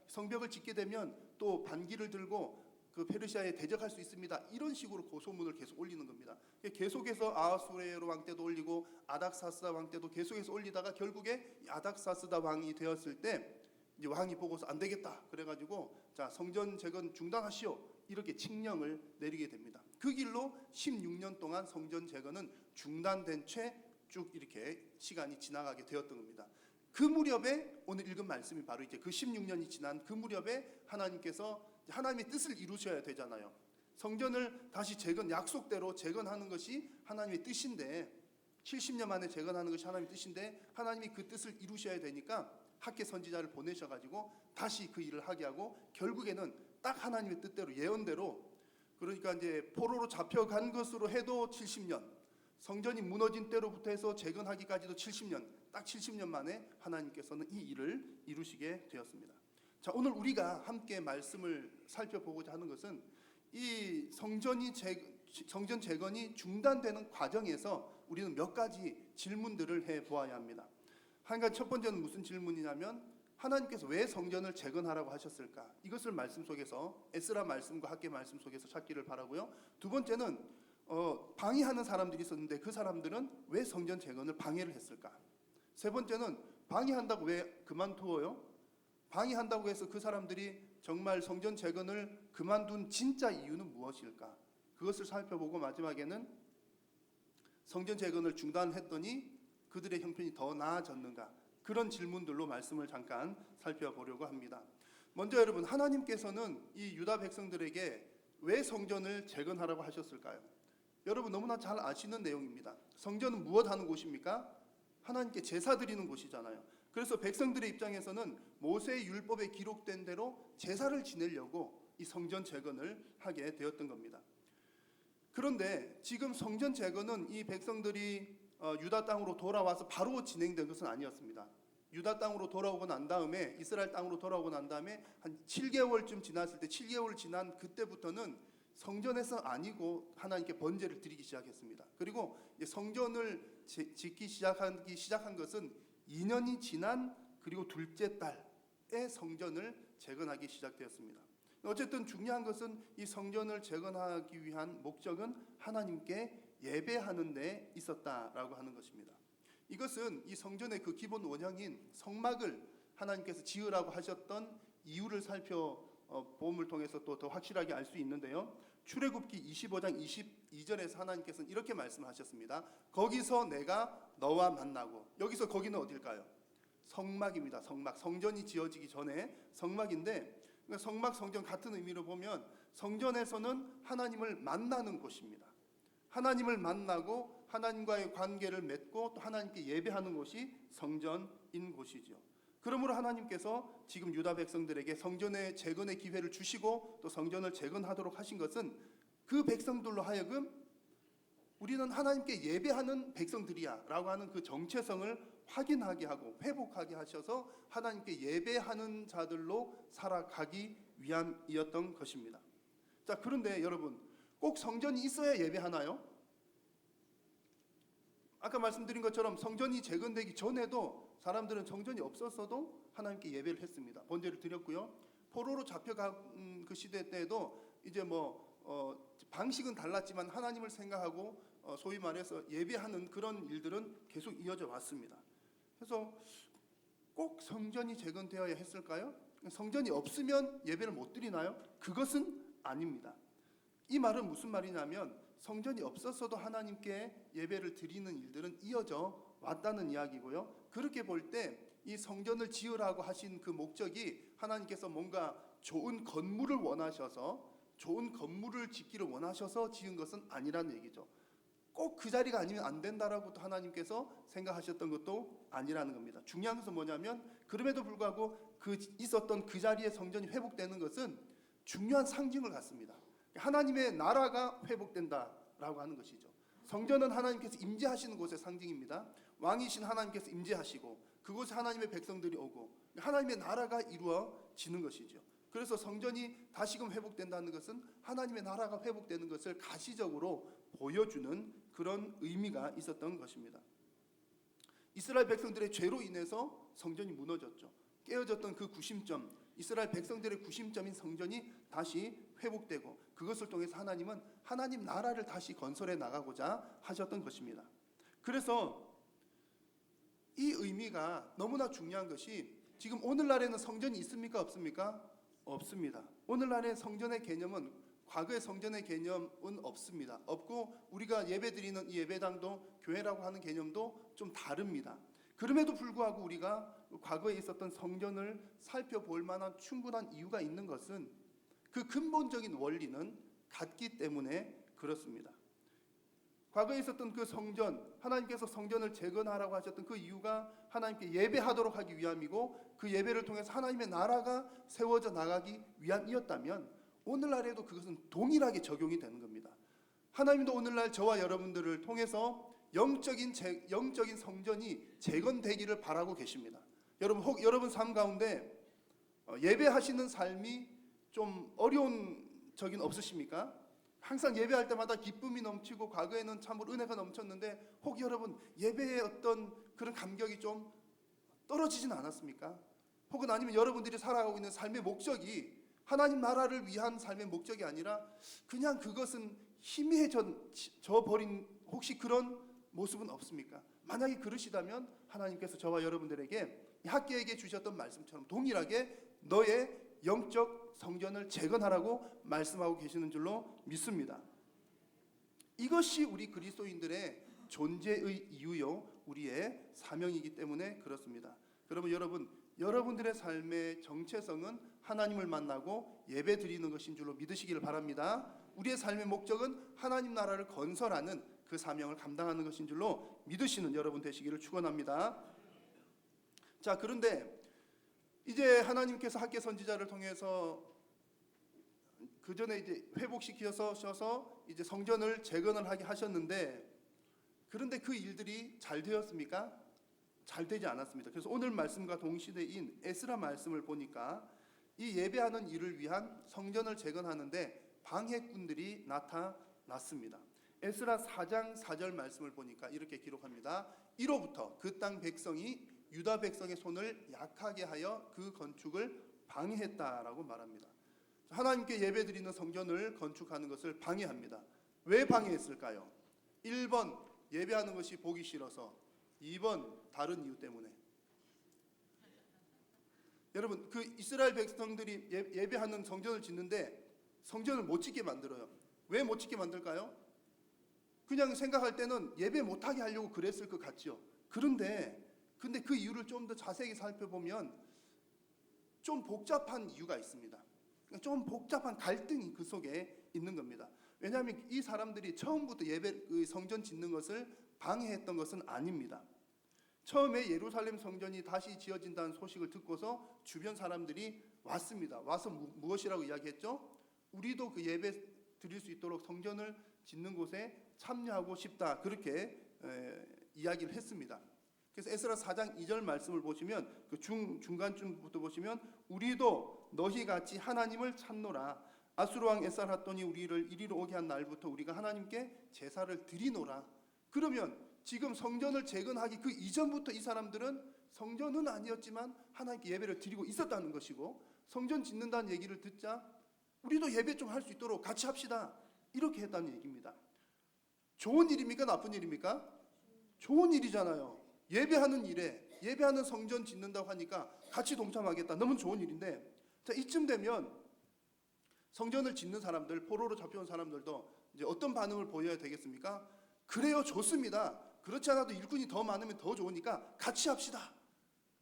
성벽을 짓게 되면 또 반기를 들고 그 페르시아에 대적할 수 있습니다. 이런 식으로 고소문을 계속 올리는 겁니다. 계속해서 아하수에로 왕 때도 올리고 아닥사스다 왕 때도 계속해서 올리다가 결국에 아닥사스다 왕이 되었을 때 이제 왕이 보고서 안 되겠다. 그래가지고 자 성전 재건 중단하시오. 이렇게 칙령을 내리게 됩니다. 그 길로 16년 동안 성전 재건은 중단된 채 쭉 이렇게 시간이 지나가게 되었던 겁니다. 그 무렵에 오늘 읽은 말씀이 바로 이제 그 16년이 지난 그 무렵에 하나님께서 하나님의 뜻을 이루셔야 되잖아요. 성전을 다시 약속대로 재건하는 것이 하나님의 뜻인데 70년 만에 재건하는 것이 하나님의 뜻인데 하나님이 그 뜻을 이루셔야 되니까 학계 선지자를 보내셔가지고 다시 그 일을 하게 하고 결국에는 딱 하나님의 뜻대로 예언대로 그러니까 이제 포로로 잡혀간 것으로 해도 70년, 성전이 무너진 때로부터 해서 재건하기까지도 70년, 딱 70년 만에 하나님께서는 이 일을 이루시게 되었습니다. 자, 오늘 우리가 함께 말씀을 살펴보고자 하는 것은 이 성전 재건이 중단되는 과정에서 우리는 몇 가지 질문들을 해보아야 합니다. 한 가지 첫 번째는 무슨 질문이냐면 하나님께서 왜 성전을 재건하라고 하셨을까? 이것을 말씀 속에서 에스라 말씀과 학계 말씀 속에서 찾기를 바라고요. 두 번째는 방해하는 사람들이 있었는데 그 사람들은 왜 성전 재건을 방해를 했을까? 세 번째는 방해한다고 왜 그만두어요? 방해한다고 해서 그 사람들이 정말 성전 재건을 그만둔 진짜 이유는 무엇일까? 그것을 살펴보고 마지막에는 성전 재건을 중단했더니 그들의 형편이 더 나아졌는가? 그런 질문들로 말씀을 잠깐 살펴보려고 합니다. 먼저 여러분, 하나님께서는 이 유다 백성들에게 왜 성전을 재건하라고 하셨을까요? 여러분 너무나 잘 아시는 내용입니다. 성전은 무엇 하는 곳입니까? 하나님께 제사 드리는 곳이잖아요. 그래서 백성들의 입장에서는 모세의 율법에 기록된 대로 제사를 지내려고 이 성전 재건을 하게 되었던 겁니다. 그런데 지금 성전 재건은 이 백성들이 유다 땅으로 돌아와서 바로 진행된 것은 아니었습니다. 유다 땅으로 돌아오고 난 다음에 이스라엘 땅으로 돌아오고 난 다음에 한 7개월쯤 지났을 때 7개월 지난 그때부터는 성전에서 아니고 하나님께 번제를 드리기 시작했습니다. 그리고 성전을 짓기 시작한 것은 2년이 지난 그리고 둘째 달에 성전을 재건하기 시작되었습니다. 어쨌든 중요한 것은 이 성전을 재건하기 위한 목적은 하나님께 예배하는 데 있었다라고 하는 것입니다. 이것은 이 성전의 그 기본 원형인 성막을 하나님께서 지으라고 하셨던 이유를 살펴봄을 통해서 또 더 확실하게 알 수 있는데요. 출애굽기 25장 22절에서 하나님께서는 이렇게 말씀하셨습니다. 거기서 내가 너와 만나고, 여기서 거기는 어딜까요? 성막입니다. 성막. 성전이 지어지기 전에 성막인데, 성막 성전 같은 의미로 보면 성전에서는 하나님을 만나는 곳입니다. 하나님을 만나고 하나님과의 관계를 맺고 또 하나님께 예배하는 곳이 성전인 곳이죠. 그러므로 하나님께서 지금 유다 백성들에게 성전의 재건의 기회를 주시고 또 성전을 재건하도록 하신 것은 그 백성들로 하여금 우리는 하나님께 예배하는 백성들이야 라고 하는 그 정체성을 확인하게 하고 회복하게 하셔서 하나님께 예배하는 자들로 살아가기 위함이었던 것입니다. 자, 그런데 여러분, 꼭 성전이 있어야 예배하나요? 아까 말씀드린 것처럼 성전이 재건되기 전에도 사람들은 성전이 없었어도 하나님께 예배를 했습니다. 번제를 드렸고요. 포로로 잡혀간 그 시대 때에도 이제 방식은 달랐지만 하나님을 생각하고 소위 말해서 예배하는 그런 일들은 계속 이어져 왔습니다. 그래서 꼭 성전이 재건되어야 했을까요? 성전이 없으면 예배를 못 드리나요? 그것은 아닙니다. 이 말은 무슨 말이냐면 성전이 없었어도 하나님께 예배를 드리는 일들은 이어져 왔다는 이야기고요. 그렇게 볼 때 이 성전을 지으라고 하신 그 목적이 하나님께서 뭔가 좋은 건물을 원하셔서 좋은 건물을 짓기를 원하셔서 지은 것은 아니라는 얘기죠. 꼭 그 자리가 아니면 안 된다라고 하나님께서 생각하셨던 것도 아니라는 겁니다. 중요한 것은 뭐냐면 그럼에도 불구하고 있었던 그 자리에 성전이 회복되는 것은 중요한 상징을 갖습니다. 하나님의 나라가 회복된다라고 하는 것이죠. 성전은 하나님께서 임재하시는 곳의 상징입니다. 왕이신 하나님께서 임재하시고 그곳에 하나님의 백성들이 오고 하나님의 나라가 이루어지는 것이죠. 그래서 성전이 다시금 회복된다는 것은 하나님의 나라가 회복되는 것을 가시적으로 보여주는 그런 의미가 있었던 것입니다. 이스라엘 백성들의 죄로 인해서 성전이 무너졌죠. 깨어졌던 그 구심점, 이스라엘 백성들의 구심점인 성전이 다시 회복되고 그것을 통해서 하나님은 하나님 나라를 다시 건설해 나가고자 하셨던 것입니다. 그래서 이 의미가 너무나 중요한 것이 지금 오늘날에는 성전이 있습니까? 없습니까? 없습니다. 오늘날의 성전의 개념은 과거의 성전의 개념은 없습니다. 없고 우리가 예배드리는 이 예배당도 교회라고 하는 개념도 좀 다릅니다. 그럼에도 불구하고 우리가 과거에 있었던 성전을 살펴볼 만한 충분한 이유가 있는 것은 그 근본적인 원리는 같기 때문에 그렇습니다. 과거에 있었던 그 성전, 하나님께서 성전을 재건하라고 하셨던 그 이유가 하나님께 예배하도록 하기 위함이고 그 예배를 통해서 하나님의 나라가 세워져 나가기 위함이었다면 오늘날에도 그것은 동일하게 적용이 되는 겁니다. 하나님도 오늘날 저와 여러분들을 통해서 영적인 성전이 재건되기를 바라고 계십니다. 여러분, 혹 여러분 삶 가운데 예배하시는 삶이 좀 어려운 적은 없으십니까? 항상 예배할 때마다 기쁨이 넘치고 과거에는 참으로 은혜가 넘쳤는데 혹 여러분 예배의 어떤 그런 감격이 좀 떨어지진 않았습니까? 혹은 아니면 여러분들이 살아가고 있는 삶의 목적이 하나님 나라를 위한 삶의 목적이 아니라 그냥 그것은 희미해져 버린 혹시 그런 모습은 없습니까? 만약에 그러시다면 하나님께서 저와 여러분들에게 학개에게 주셨던 말씀처럼 동일하게 너의 영적 성전을 재건하라고 말씀하고 계시는 줄로 믿습니다. 이것이 우리 그리스도인들의 존재의 이유요 우리의 사명이기 때문에 그렇습니다. 그러면 여러분들의 삶의 정체성은 하나님을 만나고 예배 드리는 것인 줄로 믿으시기를 바랍니다. 우리의 삶의 목적은 하나님 나라를 건설하는 그 사명을 감당하는 것인 줄로 믿으시는 여러분 되시기를 축원합니다. 자, 그런데 이제 하나님께서 학개 선지자를 통해서 그 전에 이제 회복시키셔서 이제 성전을 재건을 하게 하셨는데 그런데 그 일들이 잘 되었습니까? 잘 되지 않았습니다. 그래서 오늘 말씀과 동시대인 에스라 말씀을 보니까 이 예배하는 일을 위한 성전을 재건하는데 방해꾼들이 나타났습니다. 에스라 4장 4절 말씀을 보니까 이렇게 기록합니다. 이로부터 그 땅 백성이 유다 백성의 손을 약하게 하여 그 건축을 방해했다라고 말합니다. 하나님께 예배드리는 성전을 건축하는 것을 방해합니다. 왜 방해했을까요? 1번 예배하는 것이 보기 싫어서, 2번 다른 이유 때문에. 여러분, 그 이스라엘 백성들이 예배하는 성전을 짓는데 성전을 못 짓게 만들어요. 왜 못 짓게 만들까요? 그냥 생각할 때는 예배 못하게 하려고 그랬을 것 같죠. 근데 그 이유를 좀 더 자세히 살펴보면 좀 복잡한 이유가 있습니다. 좀 복잡한 갈등이 그 속에 있는 겁니다. 왜냐하면 이 사람들이 처음부터 성전 짓는 것을 방해했던 것은 아닙니다. 처음에 예루살렘 성전이 다시 지어진다는 소식을 듣고서 주변 사람들이 왔습니다. 와서 무엇이라고 이야기했죠? 우리도 그 예배 드릴 수 있도록 성전을 짓는 곳에 참여하고 싶다. 그렇게 이야기를 했습니다. 그래서 에스라 4장 2절 말씀을 보시면 그 중간쯤부터 보시면 우리도 너희 같이 하나님을 찾노라. 아수르 왕 에살핫돈이 우리를 이리로 오게 한 날부터 우리가 하나님께 제사를 드리노라. 그러면 지금 성전을 재건하기 그 이전부터 이 사람들은 성전은 아니었지만 하나님께 예배를 드리고 있었다는 것이고 성전 짓는다는 얘기를 듣자 우리도 예배 좀 할 수 있도록 같이 합시다. 이렇게 했다는 얘기입니다. 좋은 일입니까? 나쁜 일입니까? 좋은 일이잖아요. 예배하는 일에 예배하는 성전 짓는다고 하니까 같이 동참하겠다. 너무 좋은 일인데 자, 이쯤 되면 성전을 짓는 사람들, 포로로 잡혀온 사람들도 이제 어떤 반응을 보여야 되겠습니까? 그래요, 좋습니다. 그렇지 않아도 일꾼이 더 많으면 더 좋으니까 같이 합시다.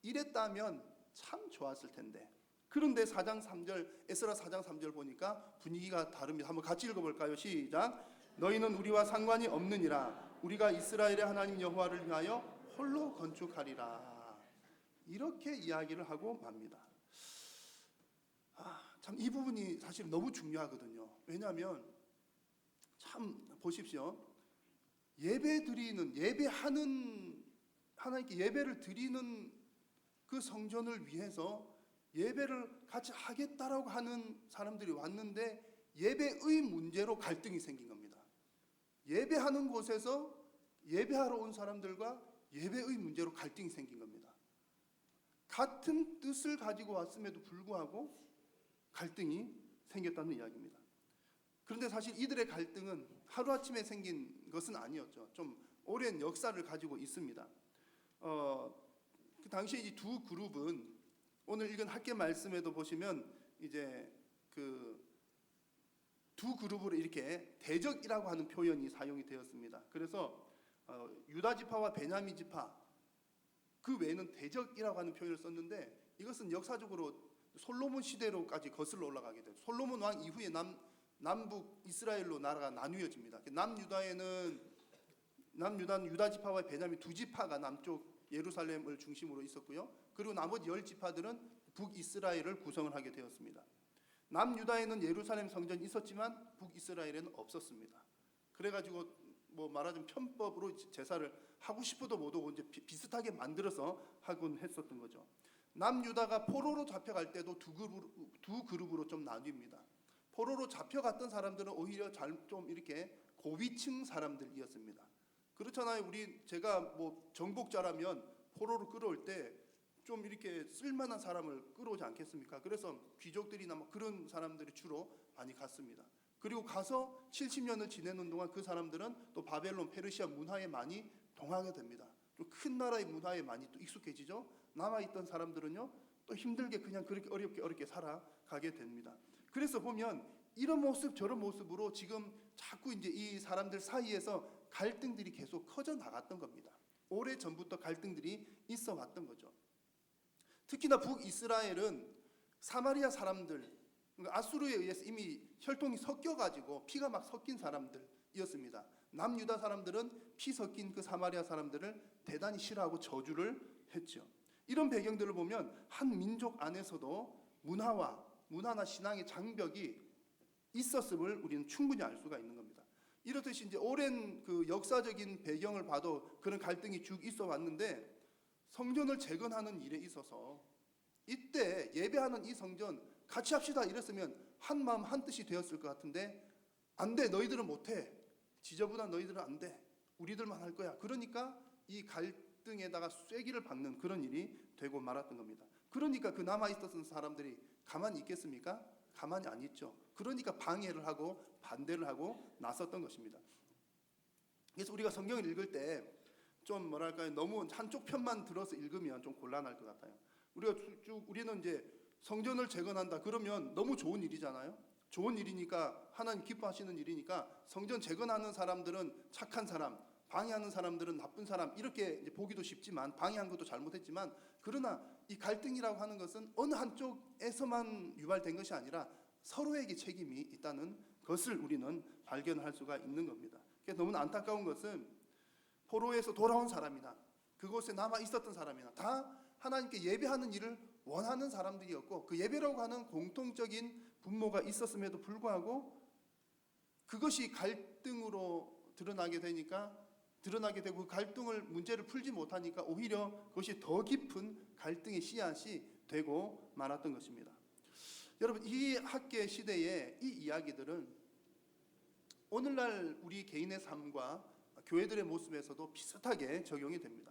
이랬다면 참 좋았을 텐데. 그런데 4장 3절, 에스라 4장 3절 보니까 분위기가 다릅니다. 한번 같이 읽어볼까요? 시작. 너희는 우리와 상관이 없느니라. 우리가 이스라엘의 하나님 여호와를 위하여 홀로 건축하리라. 이렇게 이야기를 하고 맙니다. 참 이 부분이 사실 너무 중요하거든요. 왜냐하면 참 보십시오. 예배하는 하나님께 예배를 드리는 그 성전을 위해서 예배를 같이 하겠다라고 하는 사람들이 왔는데 예배의 문제로 갈등이 생긴 겁니다. 예배하는 곳에서 예배하러 온 사람들과 예배의 문제로 갈등이 생긴 겁니다. 같은 뜻을 가지고 왔음에도 불구하고 갈등이 생겼다는 이야기입니다. 그런데 사실 이들의 갈등은 하루아침에 생긴 것은 아니었죠. 좀 오랜 역사를 가지고 있습니다. 그 당시에 이 두 그룹은 오늘 읽은 학개 말씀에도 보시면 이제 그 두 그룹으로 이렇게 대적이라고 하는 표현이 사용이 되었습니다. 그래서 유다 지파와 베냐민 지파 그 외에는 대적이라고 하는 표현을 썼는데 이것은 역사적으로 솔로몬 시대로까지 거슬러 올라가게 돼요. 솔로몬 왕 이후에 남북 이스라엘로 나라가 나뉘어집니다. 남유다에는 남유다는 유다 지파와 베냐민 두 지파가 남쪽 예루살렘을 중심으로 있었고요. 그리고 나머지 10지파들은 북이스라엘을 구성을 하게 되었습니다. 남유다에는 예루살렘 성전이 있었지만 북이스라엘에는 없었습니다. 그래가지고 뭐 말하자면 편법으로 제사를 하고 싶어도 못 오고 이제 비슷하게 만들어서 하곤 했었던 거죠. 남유다가 포로로 잡혀갈 때도 두 그룹으로 좀 나뉩니다. 포로로 잡혀갔던 사람들은 오히려 좀 이렇게 고위층 사람들이었습니다. 그렇잖아요. 제가 뭐 정복자라면 포로로 끌어올 때 좀 이렇게 쓸만한 사람을 끌어오지 않겠습니까? 그래서 귀족들이나 뭐 그런 사람들이 주로 많이 갔습니다. 그리고 가서 70년을 지내는 동안 그 사람들은 또 바벨론, 페르시아 문화에 많이 동하게 됩니다. 좀 큰 나라의 문화에 많이 또 익숙해지죠. 남아있던 사람들은요 또 힘들게 그냥 그렇게 어렵게 살아가게 됩니다. 그래서 보면 이런 모습 저런 모습으로 지금 자꾸 이제 이 사람들 사이에서 갈등들이 계속 커져 나갔던 겁니다. 오래 전부터 갈등들이 있어 왔던 거죠. 특히나 북이스라엘은 사마리아 사람들, 그러니까 아수르에 의해서 이미 혈통이 섞여가지고 피가 막 섞인 사람들이었습니다. 남유다 사람들은 피 섞인 그 사마리아 사람들을 대단히 싫어하고 저주를 했죠. 이런 배경들을 보면 한 민족 안에서도 문화나 신앙의 장벽이 있었음을 우리는 충분히 알 수가 있는 겁니다. 이렇듯이 이제 오랜 그 역사적인 배경을 봐도 그런 갈등이 쭉 있어 왔는데 성전을 재건하는 일에 있어서 이때 예배하는 이 성전 같이 합시다 이랬으면 한 마음 한 뜻이 되었을 것 같은데 안 돼, 너희들은 못해, 지저분한 너희들은 안 돼, 우리들만 할 거야. 그러니까 이 갈등에다가 쐐기를 박는 그런 일이 되고 말았던 겁니다. 그러니까 그 남아있었던 사람들이 가만히 있겠습니까? 가만히 안 있죠. 그러니까 방해를 하고 반대를 하고 나섰던 것입니다. 그래서 우리가 성경을 읽을 때 좀 뭐랄까요, 너무 한쪽 편만 들어서 읽으면 좀 곤란할 것 같아요. 우리는 이제 성전을 재건한다 그러면 너무 좋은 일이잖아요. 좋은 일이니까 하나님 기뻐하시는 일이니까 성전 재건하는 사람들은 착한 사람, 방해하는 사람들은 나쁜 사람 이렇게 이제 보기도 쉽지만 방해한 것도 잘못했지만 그러나 이 갈등이라고 하는 것은 어느 한쪽에서만 유발된 것이 아니라 서로에게 책임이 있다는 것을 우리는 발견할 수가 있는 겁니다. 그래서 너무나 안타까운 것은 포로에서 돌아온 사람이나 그곳에 남아 있었던 사람이나 다 하나님께 예배하는 일을 원하는 사람들이었고 그 예배라고 하는 공통적인 분모가 있었음에도 불구하고 그것이 갈등으로 드러나게 되고 그 갈등을 문제를 풀지 못하니까 오히려 그것이 더 깊은 갈등의 씨앗이 되고 말았던 것입니다. 여러분, 이 학계 시대의 이 이야기들은 오늘날 우리 개인의 삶과 교회들의 모습에서도 비슷하게 적용이 됩니다.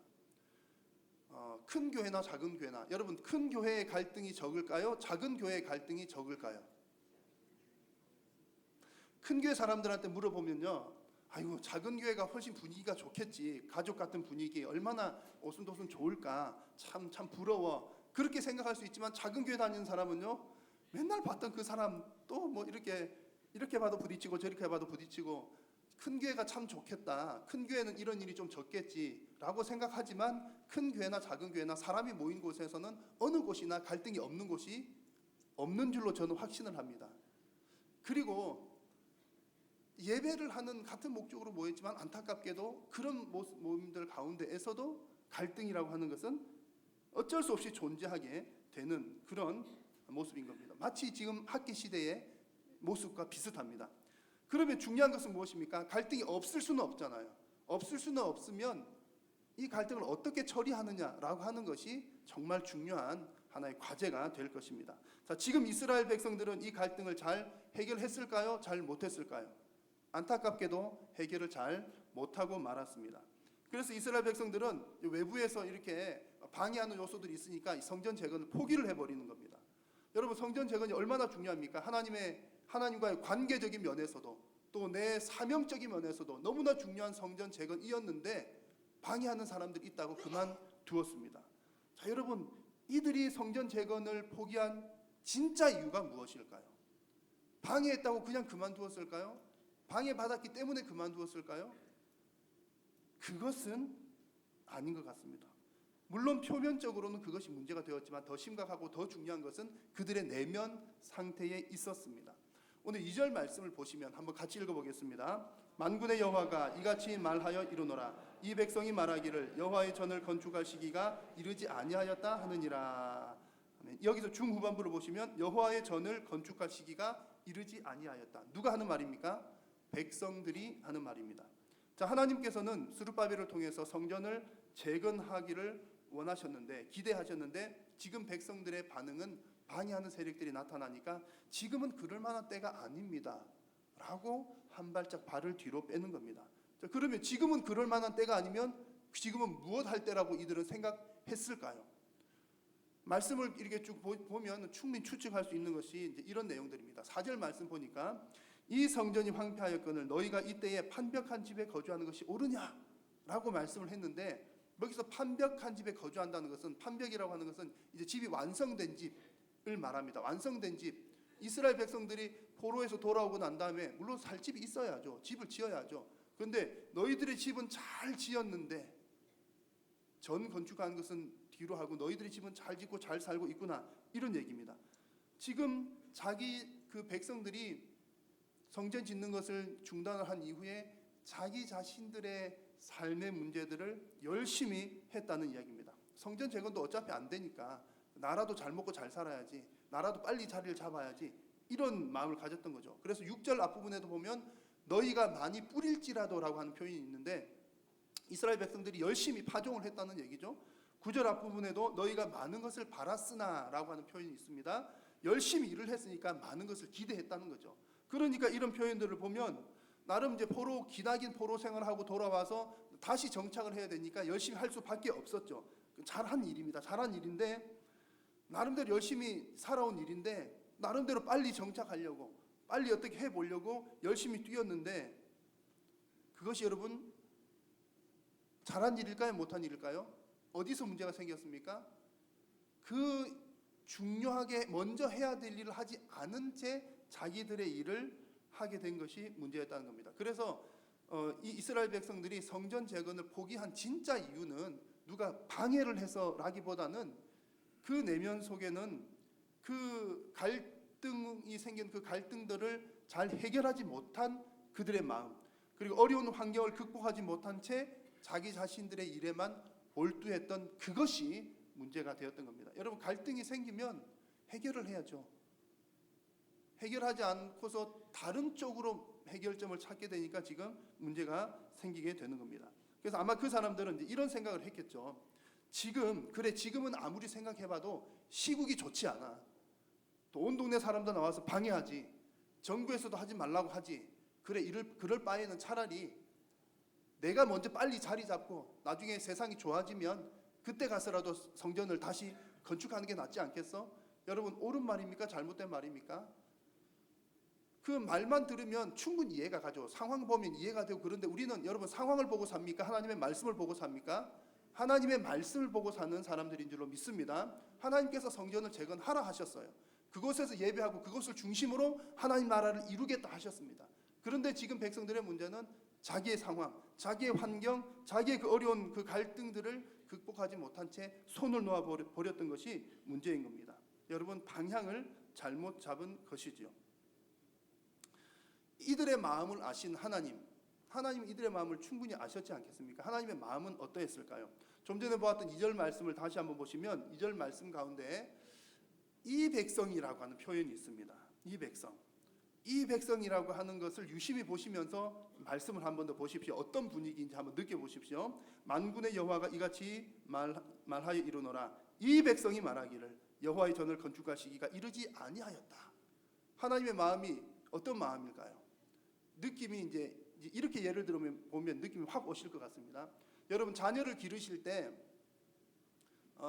큰 교회나 작은 교회나 여러분 큰 교회의 갈등이 적을까요? 작은 교회의 갈등이 적을까요? 큰 교회 사람들한테 물어보면요, 아이고 작은 교회가 훨씬 분위기가 좋겠지, 가족 같은 분위기 얼마나 오순도순 좋을까, 참 부러워 그렇게 생각할 수 있지만 작은 교회 다니는 사람은요 맨날 봤던 그 사람 또 뭐 이렇게 봐도 부딪히고 저렇게 봐도 부딪히고 큰 교회가 참 좋겠다, 큰 교회는 이런 일이 좀 적겠지라고 생각하지만 큰 교회나 작은 교회나 사람이 모인 곳에서는 어느 곳이나 갈등이 없는 곳이 없는 줄로 저는 확신을 합니다. 그리고 예배를 하는 같은 목적으로 모였지만 안타깝게도 그런 모임들 가운데에서도 갈등이라고 하는 것은 어쩔 수 없이 존재하게 되는 그런 모습인 겁니다. 마치 지금 학기 시대의 모습과 비슷합니다. 그러면 중요한 것은 무엇입니까? 갈등이 없을 수는 없잖아요. 없을 수는 없으면 이 갈등을 어떻게 처리하느냐라고 하는 것이 정말 중요한 하나의 과제가 될 것입니다. 자, 지금 이스라엘 백성들은 이 갈등을 잘 해결했을까요? 잘 못했을까요? 안타깝게도 해결을 잘 못하고 말았습니다. 그래서 이스라엘 백성들은 외부에서 이렇게 방해하는 요소들이 있으니까 이 성전 재건을 포기를 해버리는 겁니다. 여러분, 성전 재건이 얼마나 중요합니까? 하나님과의 관계적인 면에서도 또 내 사명적인 면에서도 너무나 중요한 성전 재건이었는데 방해하는 사람들이 있다고 그만두었습니다. 자, 여러분, 이들이 성전 재건을 포기한 진짜 이유가 무엇일까요? 방해했다고 그냥 그만두었을까요? 방해받았기 때문에 그만두었을까요? 그것은 아닌 것 같습니다. 물론 표면적으로는 그것이 문제가 되었지만 더 심각하고 더 중요한 것은 그들의 내면 상태에 있었습니다. 오늘 2절 말씀을 보시면 한번 같이 읽어보겠습니다. 만군의 여호와가 이같이 말하여 이르노라. 이 백성이 말하기를 여호와의 전을 건축할 시기가 이르지 아니하였다 하느니라. 여기서 중후반부를 보시면 여호와의 전을 건축할 시기가 이르지 아니하였다. 누가 하는 말입니까? 백성들이 하는 말입니다. 자, 하나님께서는 스룹바벨을 통해서 성전을 재건하기를 원하셨는데, 기대하셨는데, 지금 백성들의 반응은 방해하는 세력들이 나타나니까 지금은 그럴 만한 때가 아닙니다 라고 한 발짝 발을 뒤로 빼는 겁니다. 자, 그러면 지금은 그럴 만한 때가 아니면 지금은 무엇 할 때라고 이들은 생각했을까요? 말씀을 이렇게 쭉 보면 충분히 추측할 수 있는 것이 이제 이런 내용들입니다. 4절 말씀 보니까 이 성전이 황폐하였거늘 너희가 이때에 판벽한 집에 거주하는 것이 옳으냐라고 말씀을 했는데, 여기서 판벽한 집에 거주한다는 것은, 판벽이라고 하는 것은 이제 집이 완성된 집을 말합니다. 완성된 집. 이스라엘 백성들이 포로에서 돌아오고 난 다음에 물론 살 집이 있어야죠. 집을 지어야죠. 그런데 너희들의 집은 잘 지었는데 전 건축한 것은 뒤로 하고 너희들의 집은 잘 짓고 잘 살고 있구나, 이런 얘기입니다. 지금 자기 그 백성들이 성전 짓는 것을 중단을 한 이후에 자기 자신들의 삶의 문제들을 열심히 했다는 이야기입니다. 성전 재건도 어차피 안 되니까 나라도 잘 먹고 잘 살아야지, 나라도 빨리 자리를 잡아야지, 이런 마음을 가졌던 거죠. 그래서 6절 앞부분에도 보면 너희가 많이 뿌릴지라도라고 하는 표현이 있는데, 이스라엘 백성들이 열심히 파종을 했다는 얘기죠. 9절 앞부분에도 너희가 많은 것을 바랐으나라고 하는 표현이 있습니다. 열심히 일을 했으니까 많은 것을 기대했다는 거죠. 그러니까 이런 표현들을 보면 나름 이제 기나긴 포로 생활하고 돌아와서 다시 정착을 해야 되니까 열심히 할 수밖에 없었죠. 잘한 일입니다. 잘한 일인데, 나름대로 열심히 살아온 일인데 나름대로 빨리 정착하려고, 빨리 어떻게 해보려고 열심히 뛰었는데, 그것이 여러분 잘한 일일까요? 못한 일일까요? 어디서 문제가 생겼습니까? 그 중요하게 먼저 해야 될 일을 하지 않은 채 자기들의 일을 하게 된 것이 문제였다는 겁니다. 그래서 이 이스라엘 백성들이 성전 재건을 포기한 진짜 이유는 누가 방해를 해서라기보다는 그 내면 속에는 그 갈등이 생긴 그 갈등들을 잘 해결하지 못한 그들의 마음, 그리고 어려운 환경을 극복하지 못한 채 자기 자신들의 일에만 몰두했던 그것이 문제가 되었던 겁니다. 여러분, 갈등이 생기면 해결을 해야죠. 해결하지 않고서 다른 쪽으로 해결점을 찾게 되니까 지금 문제가 생기게 되는 겁니다. 그래서 아마 그 사람들은 이제 이런 생각을 했겠죠. 지금은 아무리 생각해봐도 시국이 좋지 않아. 또 온 동네 사람도 나와서 방해하지. 정부에서도 하지 말라고 하지. 그럴 바에는 차라리 내가 먼저 빨리 자리 잡고 나중에 세상이 좋아지면 그때 가서라도 성전을 다시 건축하는 게 낫지 않겠어? 여러분, 옳은 말입니까? 잘못된 말입니까? 그 말만 들으면 충분히 이해가 가죠. 상황 보면 이해가 되고. 그런데 우리는 여러분 상황을 보고 삽니까? 하나님의 말씀을 보고 삽니까? 하나님의 말씀을 보고 사는 사람들인 줄로 믿습니다. 하나님께서 성전을 재건하라 하셨어요. 그곳에서 예배하고 그것을 중심으로 하나님 나라를 이루겠다 하셨습니다. 그런데 지금 백성들의 문제는 자기의 상황, 자기의 환경, 자기의 그 어려운 그 갈등들을 극복하지 못한 채 손을 놓아 버렸던 것이 문제인 겁니다. 여러분, 방향을 잘못 잡은 것이지요. 이들의 마음을 아신 하나님 이들의 마음을 충분히 아셨지 않겠습니까? 하나님의 마음은 어떠했을까요? 좀 전에 보았던 2절 말씀을 다시 한번 보시면 2절 말씀 가운데 이 백성이라고 하는 표현이 있습니다. 이 백성이라고 하는 것을 유심히 보시면서 말씀을 한 번 더 보십시오. 어떤 분위기인지 한번 느껴보십시오. 만군의 여호와가 이같이 말하여 이르노라. 이 백성이 말하기를 여호와의 전을 건축할 시기가 이르지 아니하였다. 하나님의 마음이 어떤 마음일까요? 느낌이 이제 이렇게 예를 들면 보면 느낌이 확 오실 것 같습니다. 여러분, 자녀를 기르실 때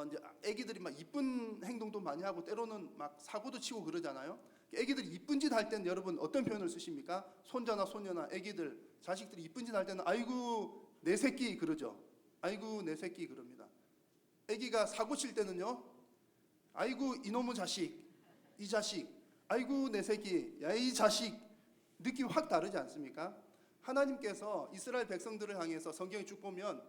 이제 아기들이 막 이쁜 행동도 많이 하고 때로는 막 사고도 치고 그러잖아요. 아기들이 이쁜 짓 할 때는 여러분 어떤 표현을 쓰십니까? 손자나 손녀나 아기들, 자식들이 이쁜 짓 할 때는 아이고 내 새끼 그러죠. 아이고 내 새끼 그럽니다. 아기가 사고 칠 때는요, 아이고 이놈의 자식, 이 자식, 아이고 내 새끼, 야 이 자식. 느낌이 확 다르지 않습니까? 하나님께서 이스라엘 백성들을 향해서 성경에 쭉 보면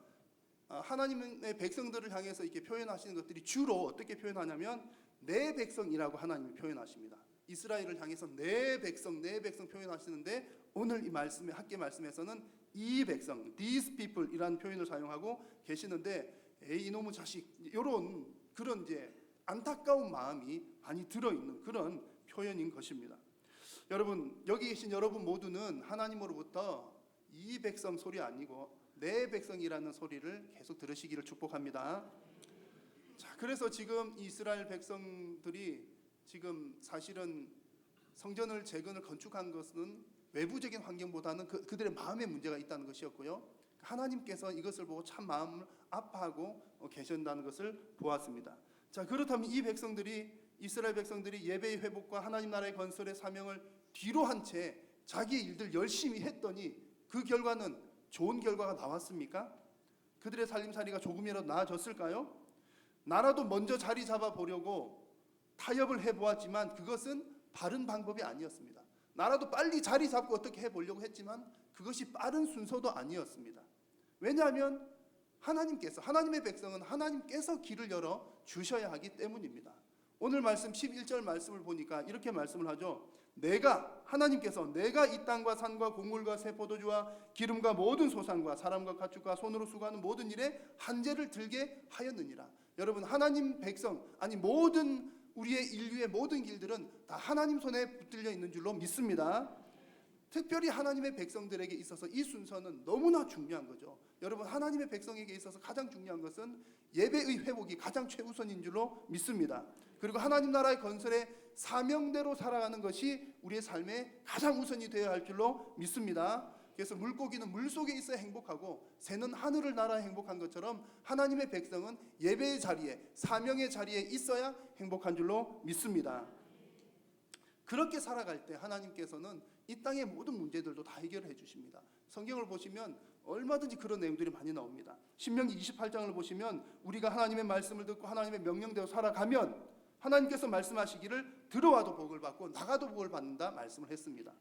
하나님의 백성들을 향해서 이렇게 표현하시는 것들이 주로 어떻게 표현하냐면 내 백성이라고 하나님이 표현하십니다. 이스라엘을 향해서 내 백성 표현하시는데 오늘 이 말씀에 학계 말씀에서는 이 백성, these people이라는 표현을 사용하고 계시는데 에이 이놈의 자식 이런 그런 이제 안타까운 마음이 많이 들어있는 그런 표현인 것입니다. 여러분 여기 계신 여러분 모두는 하나님으로부터 이 백성 소리 아니고 내 백성이라는 소리를 계속 들으시기를 축복합니다. 자, 그래서 지금 이스라엘 백성들이 지금 사실은 성전을 재건을 건축한 것은 외부적인 환경보다는 그들의 마음의 문제가 있다는 것이었고요. 하나님께서 이것을 보고 참 마음을 아파하고 계신다는 것을 보았습니다. 자, 그렇다면 이 백성들이 이스라엘 백성들이 예배의 회복과 하나님 나라의 건설의 사명을 뒤로 한 채 자기의 일들 열심히 했더니 그 결과는 좋은 결과가 나왔습니까? 그들의 살림살이가 조금이라도 나아졌을까요? 나라도 먼저 자리 잡아 보려고 타협을 해보았지만 그것은 바른 방법이 아니었습니다. 나라도 빨리 자리 잡고 어떻게 해보려고 했지만 그것이 빠른 순서도 아니었습니다. 왜냐하면 하나님의 백성은 하나님께서 길을 열어 주셔야 하기 때문입니다. 오늘 말씀 11절 말씀을 보니까 이렇게 말씀을 하죠. 하나님께서 내가 이 땅과 산과 곡물과 새 포도주와 기름과 모든 소산과 사람과 가축과 손으로 수고하는 모든 일에 한재를 들게 하였느니라. 여러분 하나님 백성 아니 모든 우리의 인류의 모든 길들은 다 하나님 손에 붙들려 있는 줄로 믿습니다. 특별히 하나님의 백성들에게 있어서 이 순서는 너무나 중요한 거죠. 여러분 하나님의 백성에게 있어서 가장 중요한 것은 예배의 회복이 가장 최우선인 줄로 믿습니다. 그리고 하나님 나라의 건설의 사명대로 살아가는 것이 우리의 삶에 가장 우선이 되어야 할 줄로 믿습니다. 그래서 물고기는 물속에 있어야 행복하고 새는 하늘을 날아 행복한 것처럼 하나님의 백성은 예배의 자리에 사명의 자리에 있어야 행복한 줄로 믿습니다. 그렇게 살아갈 때 하나님께서는 이 땅의 모든 문제들도 다 해결해 주십니다. 성경을 보시면 얼마든지 그런 내용들이 많이 나옵니다. 신명기 28장을 보시면 우리가 하나님의 말씀을 듣고 하나님의 명령대로 살아가면 하나님께서 말씀하시기를 들어와도 복을 받고 나가도 복을 받는다 말씀을 했습니다.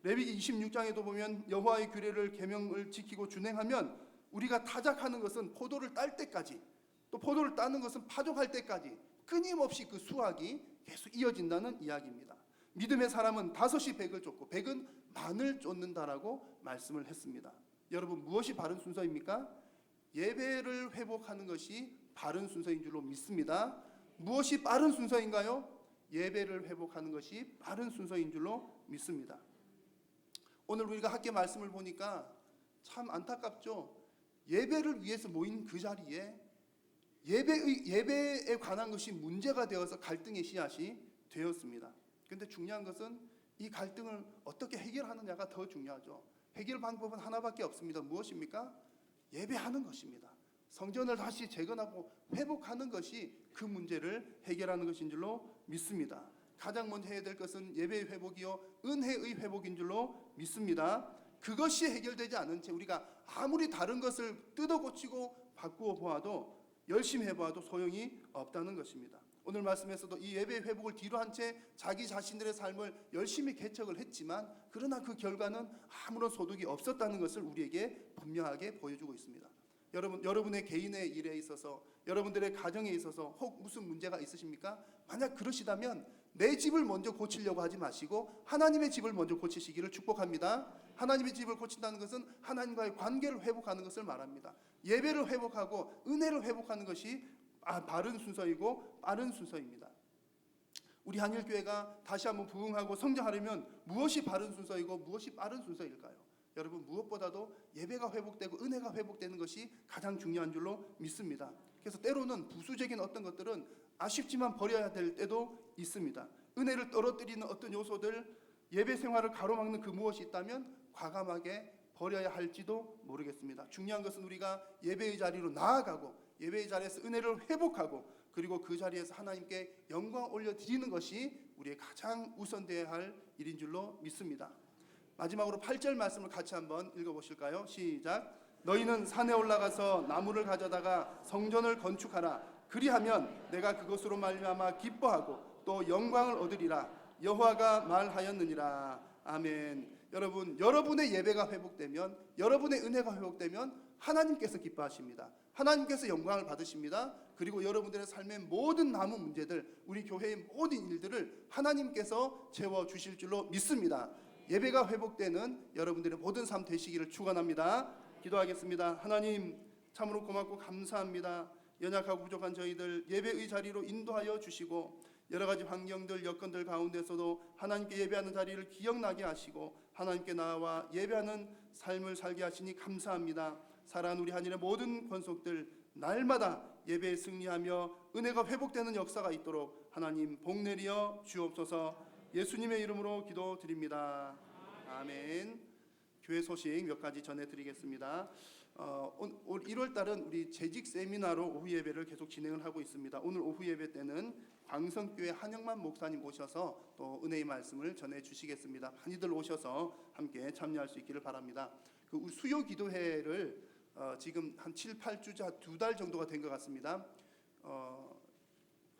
레위기 26장에도 보면 여호와의 규례를 계명을 지키고 준행하면 우리가 타작하는 것은 포도를 딸 때까지 또 포도를 따는 것은 파종할 때까지 끊임없이 그 수확이 계속 이어진다는 이야기입니다. 믿음의 사람은 5이 100을 쫓고 100은 만을 쫓는다라고 말씀을 했습니다. 여러분 무엇이 바른 순서입니까? 예배를 회복하는 것이 바른 순서인 줄로 믿습니다. 무엇이 빠른 순서인가요? 예배를 회복하는 것이 빠른 순서인 줄로 믿습니다. 오늘 우리가 학계 말씀을 보니까 참 안타깝죠. 예배를 위해서 모인 그 자리에 예배에 관한 것이 문제가 되어서 갈등의 씨앗이 되었습니다. 그런데 중요한 것은 이 갈등을 어떻게 해결하느냐가 더 중요하죠. 해결 방법은 하나밖에 없습니다. 무엇입니까? 예배하는 것입니다. 성전을 다시 재건하고 회복하는 것이 그 문제를 해결하는 것인 줄로 믿습니다. 가장 먼저 해야 될 것은 예배의 회복이요 은혜의 회복인 줄로 믿습니다. 그것이 해결되지 않은 채 우리가 아무리 다른 것을 뜯어 고치고 바꾸어 보아도 열심히 해보아도 소용이 없다는 것입니다. 오늘 말씀에서도 이 예배의 회복을 뒤로 한 채 자기 자신들의 삶을 열심히 개척을 했지만 그러나 그 결과는 아무런 소득이 없었다는 것을 우리에게 분명하게 보여주고 있습니다. 여러분의 개인의 일에 있어서 여러분들의 가정에 있어서 혹 무슨 문제가 있으십니까? 만약 그러시다면 내 집을 먼저 고치려고 하지 마시고 하나님의 집을 먼저 고치시기를 축복합니다. 하나님의 집을 고친다는 것은 하나님과의 관계를 회복하는 것을 말합니다. 예배를 회복하고 은혜를 회복하는 것이 바른 순서이고 빠른 순서입니다. 우리 한일교회가 다시 한번 부흥하고 성장하려면 무엇이 바른 순서이고 무엇이 빠른 순서일까요? 여러분 무엇보다도 예배가 회복되고 은혜가 회복되는 것이 가장 중요한 줄로 믿습니다. 그래서 때로는 부수적인 어떤 것들은 아쉽지만 버려야 될 때도 있습니다. 은혜를 떨어뜨리는 어떤 요소들, 예배 생활을 가로막는 그 무엇이 있다면 과감하게 버려야 할지도 모르겠습니다. 중요한 것은 우리가 예배의 자리로 나아가고 예배의 자리에서 은혜를 회복하고 그리고 그 자리에서 하나님께 영광 올려드리는 것이 우리의 가장 우선되어야 할 일인 줄로 믿습니다. 마지막으로 8절 말씀을 같이 한번 읽어보실까요? 시작. 너희는 산에 올라가서 나무를 가져다가 성전을 건축하라. 그리하면 내가 그것으로 말미암아 기뻐하고 또 영광을 얻으리라. 여호와가 말하였느니라. 아멘. 여러분, 여러분의 예배가 회복되면, 여러분의 은혜가 회복되면 하나님께서 기뻐하십니다. 하나님께서 영광을 받으십니다. 그리고 여러분들의 삶의 모든 남은 문제들, 우리 교회의 모든 일들을 하나님께서 채워주실 줄로 믿습니다. 예배가 회복되는 여러분들의 모든 삶 되시기를 축원합니다. 기도하겠습니다. 하나님, 참으로 고맙고 감사합니다. 연약하고 부족한 저희들 예배의 자리로 인도하여 주시고, 여러 가지 환경들, 여건들 가운데서도 하나님께 예배하는 자리를 기억나게 하시고 하나님께 나와 예배하는 삶을 살게 하시니 감사합니다. 사랑하는 우리 한인의 모든 권속들 날마다 예배에 승리하며 은혜가 회복되는 역사가 있도록 하나님 복 내리어 주옵소서. 예수님의 이름으로 기도드립니다. 아멘. 교회 소식 몇 가지 전해드리겠습니다. 올 1월 달은 우리 재직 세미나로 오후 예배를 계속 진행을 하고 있습니다. 오늘 오후 예배 때는 광성교회 한영만 목사님 오셔서 또 은혜의 말씀을 전해 주시겠습니다. 많이들 오셔서 함께 참여할 수 있기를 바랍니다. 그 수요 기도회를 지금 한 7, 8주자 2달 정도가 된 것 같습니다.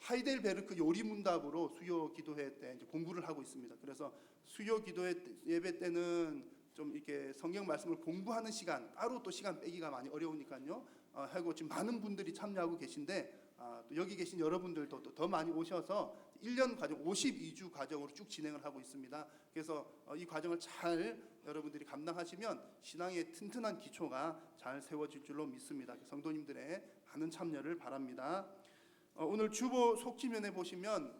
하이델베르크 요리 문답으로 수요 기도회 때 이제 공부를 하고 있습니다. 그래서 수요 기도회 예배 때는 좀 이렇게 성경 말씀을 공부하는 시간, 따로 또 시간 빼기가 많이 어려우니까요. 하고 지금 많은 분들이 참여하고 계신데 또 여기 계신 여러분들도 또 더 많이 오셔서 1년 과정, 52주 과정으로 쭉 진행을 하고 있습니다. 그래서 이 과정을 잘 여러분들이 감당하시면 신앙의 튼튼한 기초가 잘 세워질 줄로 믿습니다. 성도님들의 많은 참여를 바랍니다. 오늘 주보 속지면에 보시면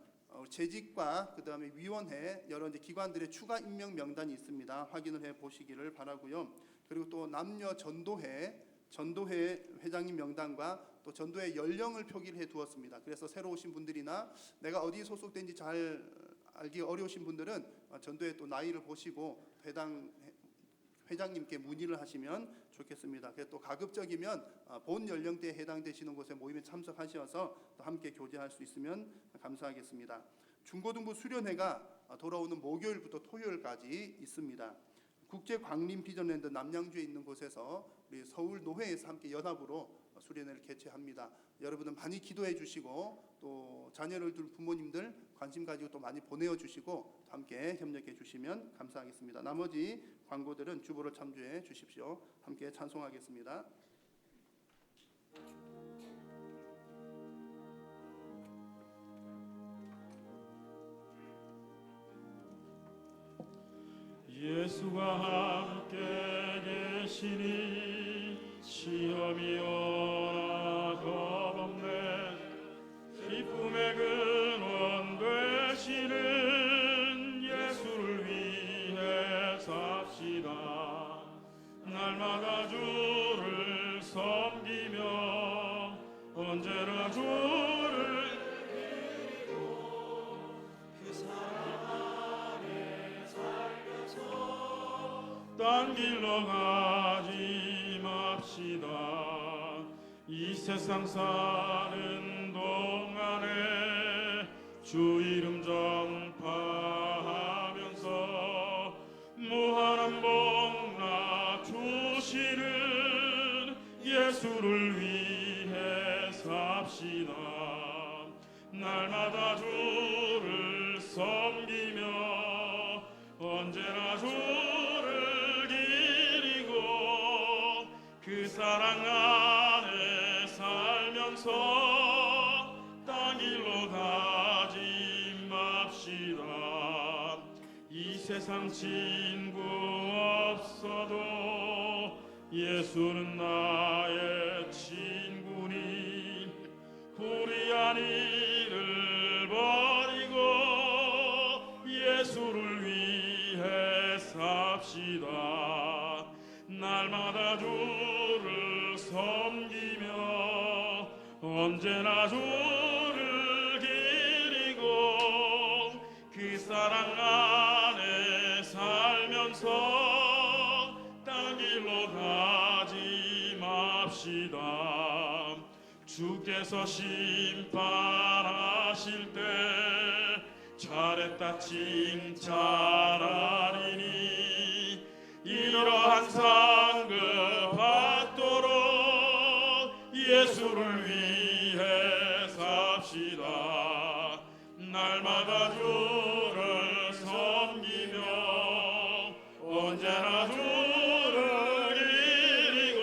재직과 그 다음에 위원회 여러 이제 기관들의 추가 임명 명단이 있습니다. 확인을 해 보시기를 바라고요. 그리고 또 남녀 전도회 회장님 명단과 또 전도회 연령을 표기를 해 두었습니다. 그래서 새로 오신 분들이나 내가 어디에 소속된지 잘 알기 어려우신 분들은 전도회 또 나이를 보시고 회장님께 문의를 하시면 좋겠습니다. 그래서 또 가급적이면 본 연령대에 해당되시는 곳에 모임에 참석하셔서 또 함께 교제할 수 있으면 감사하겠습니다. 중고등부 수련회가 돌아오는 목요일부터 토요일까지 있습니다. 국제광림비전랜드 남양주에 있는 곳에서 우리 서울 노회에서 함께 연합으로 수련회를 개최합니다. 여러분은 많이 기도해 주시고 또 자녀를 둔 부모님들 관심 가지고 또 많이 보내어 주시고 함께 협력해 주시면 감사하겠습니다. 나머지 광고들은 주보를 참조해 주십시오. 함께 찬송하겠습니다.
예수가 함께 계시니 시험이 오나 겁없네. 기쁨의 근원 되시는 예수를 위해 삽시다. 날마다 주를 섬기며 언제나 주를 그 사랑 안에 살면서 딴 길로 가지 맙시다. 이 세상 사는 동안에 주 이름 전파하면서 무한한 복나 주시는 예수를 위해 삽시다. 날마다 주를 섬기며 언제나 주를 기리고 그 사랑 안에 살면서 딴 길로 가지 맙시다. 이 세상 친구 없어도 예수는 나의 친구니 불의한 일을 버리고 예수를 위해 삽시다. 날마다 주를 섬기며 언제나 주를 기리고 그 사랑 안에 살면서 딴 길로 가지 맙시다. 주께서 심판하실 때 잘했다 칭찬하리니 이러한 상급 받도록 예수를 위해 삽시다. 날마다 주를 섬기며 언제나 주를 기리고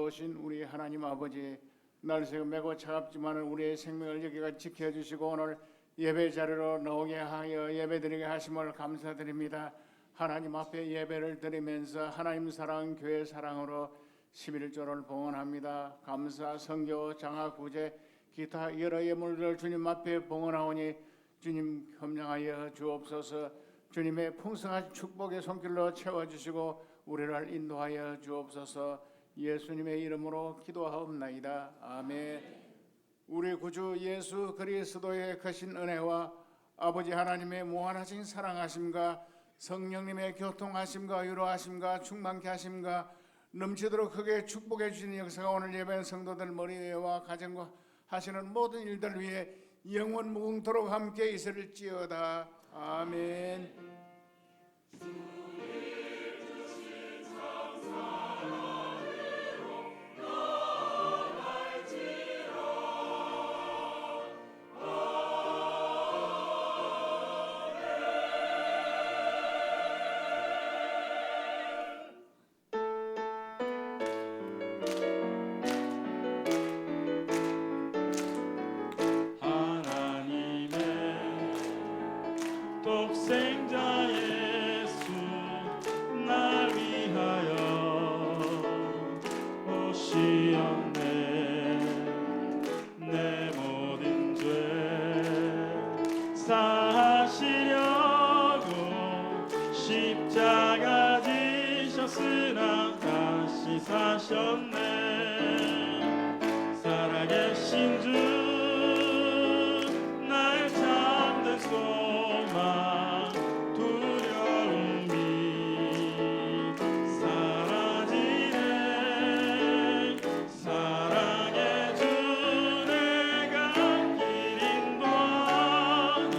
지혜로우신 우리 하나님 아버지, 날새가 매고 차갑지만 우리의 생명을 여기가 지켜주시고 오늘 예배 자리로 나오게 하여 예배드리게 하심을 감사드립니다. 하나님 앞에 예배를 드리면서 하나님 사랑, 교회 사랑으로 11조를 봉헌합니다. 감사, 성교, 장학, 구제, 기타 여러 예물들 주님 앞에 봉헌하오니 주님 협량하여 주옵소서. 주님의 풍성한 축복의 손길로 채워주시고 우리를 인도하여 주옵소서. 예수님의 이름으로 기도하옵나이다. 아멘. 우리 구주 예수 그리스도의 크신 은혜와 아버지 하나님의 무한하신 사랑하심과 성령님의 교통하심과 위로하심과 충만케 하심과 넘치도록 크게 축복해 주시는 역사가 오늘 예배한 성도들 머리 위와 가정과 하시는 모든 일들 위해 영원 무궁토록 함께 있을지어다. 아멘.
독생자 예수 날 위하여 오시었네. 내 모든 죄 사하시려고 십자가 지셨으나 다시 사셨네. 살아계신 주 나의 참된 소망 두려움이 사라지네. 사랑의 주 내가 길 인도하니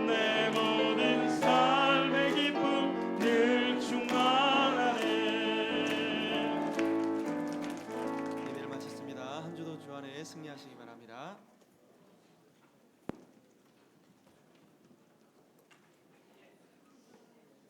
내 모든 삶의 기쁨 늘 충만하네.
예배를 마쳤습니다. 한 주도 주 안에 승리하시기 바랍니다.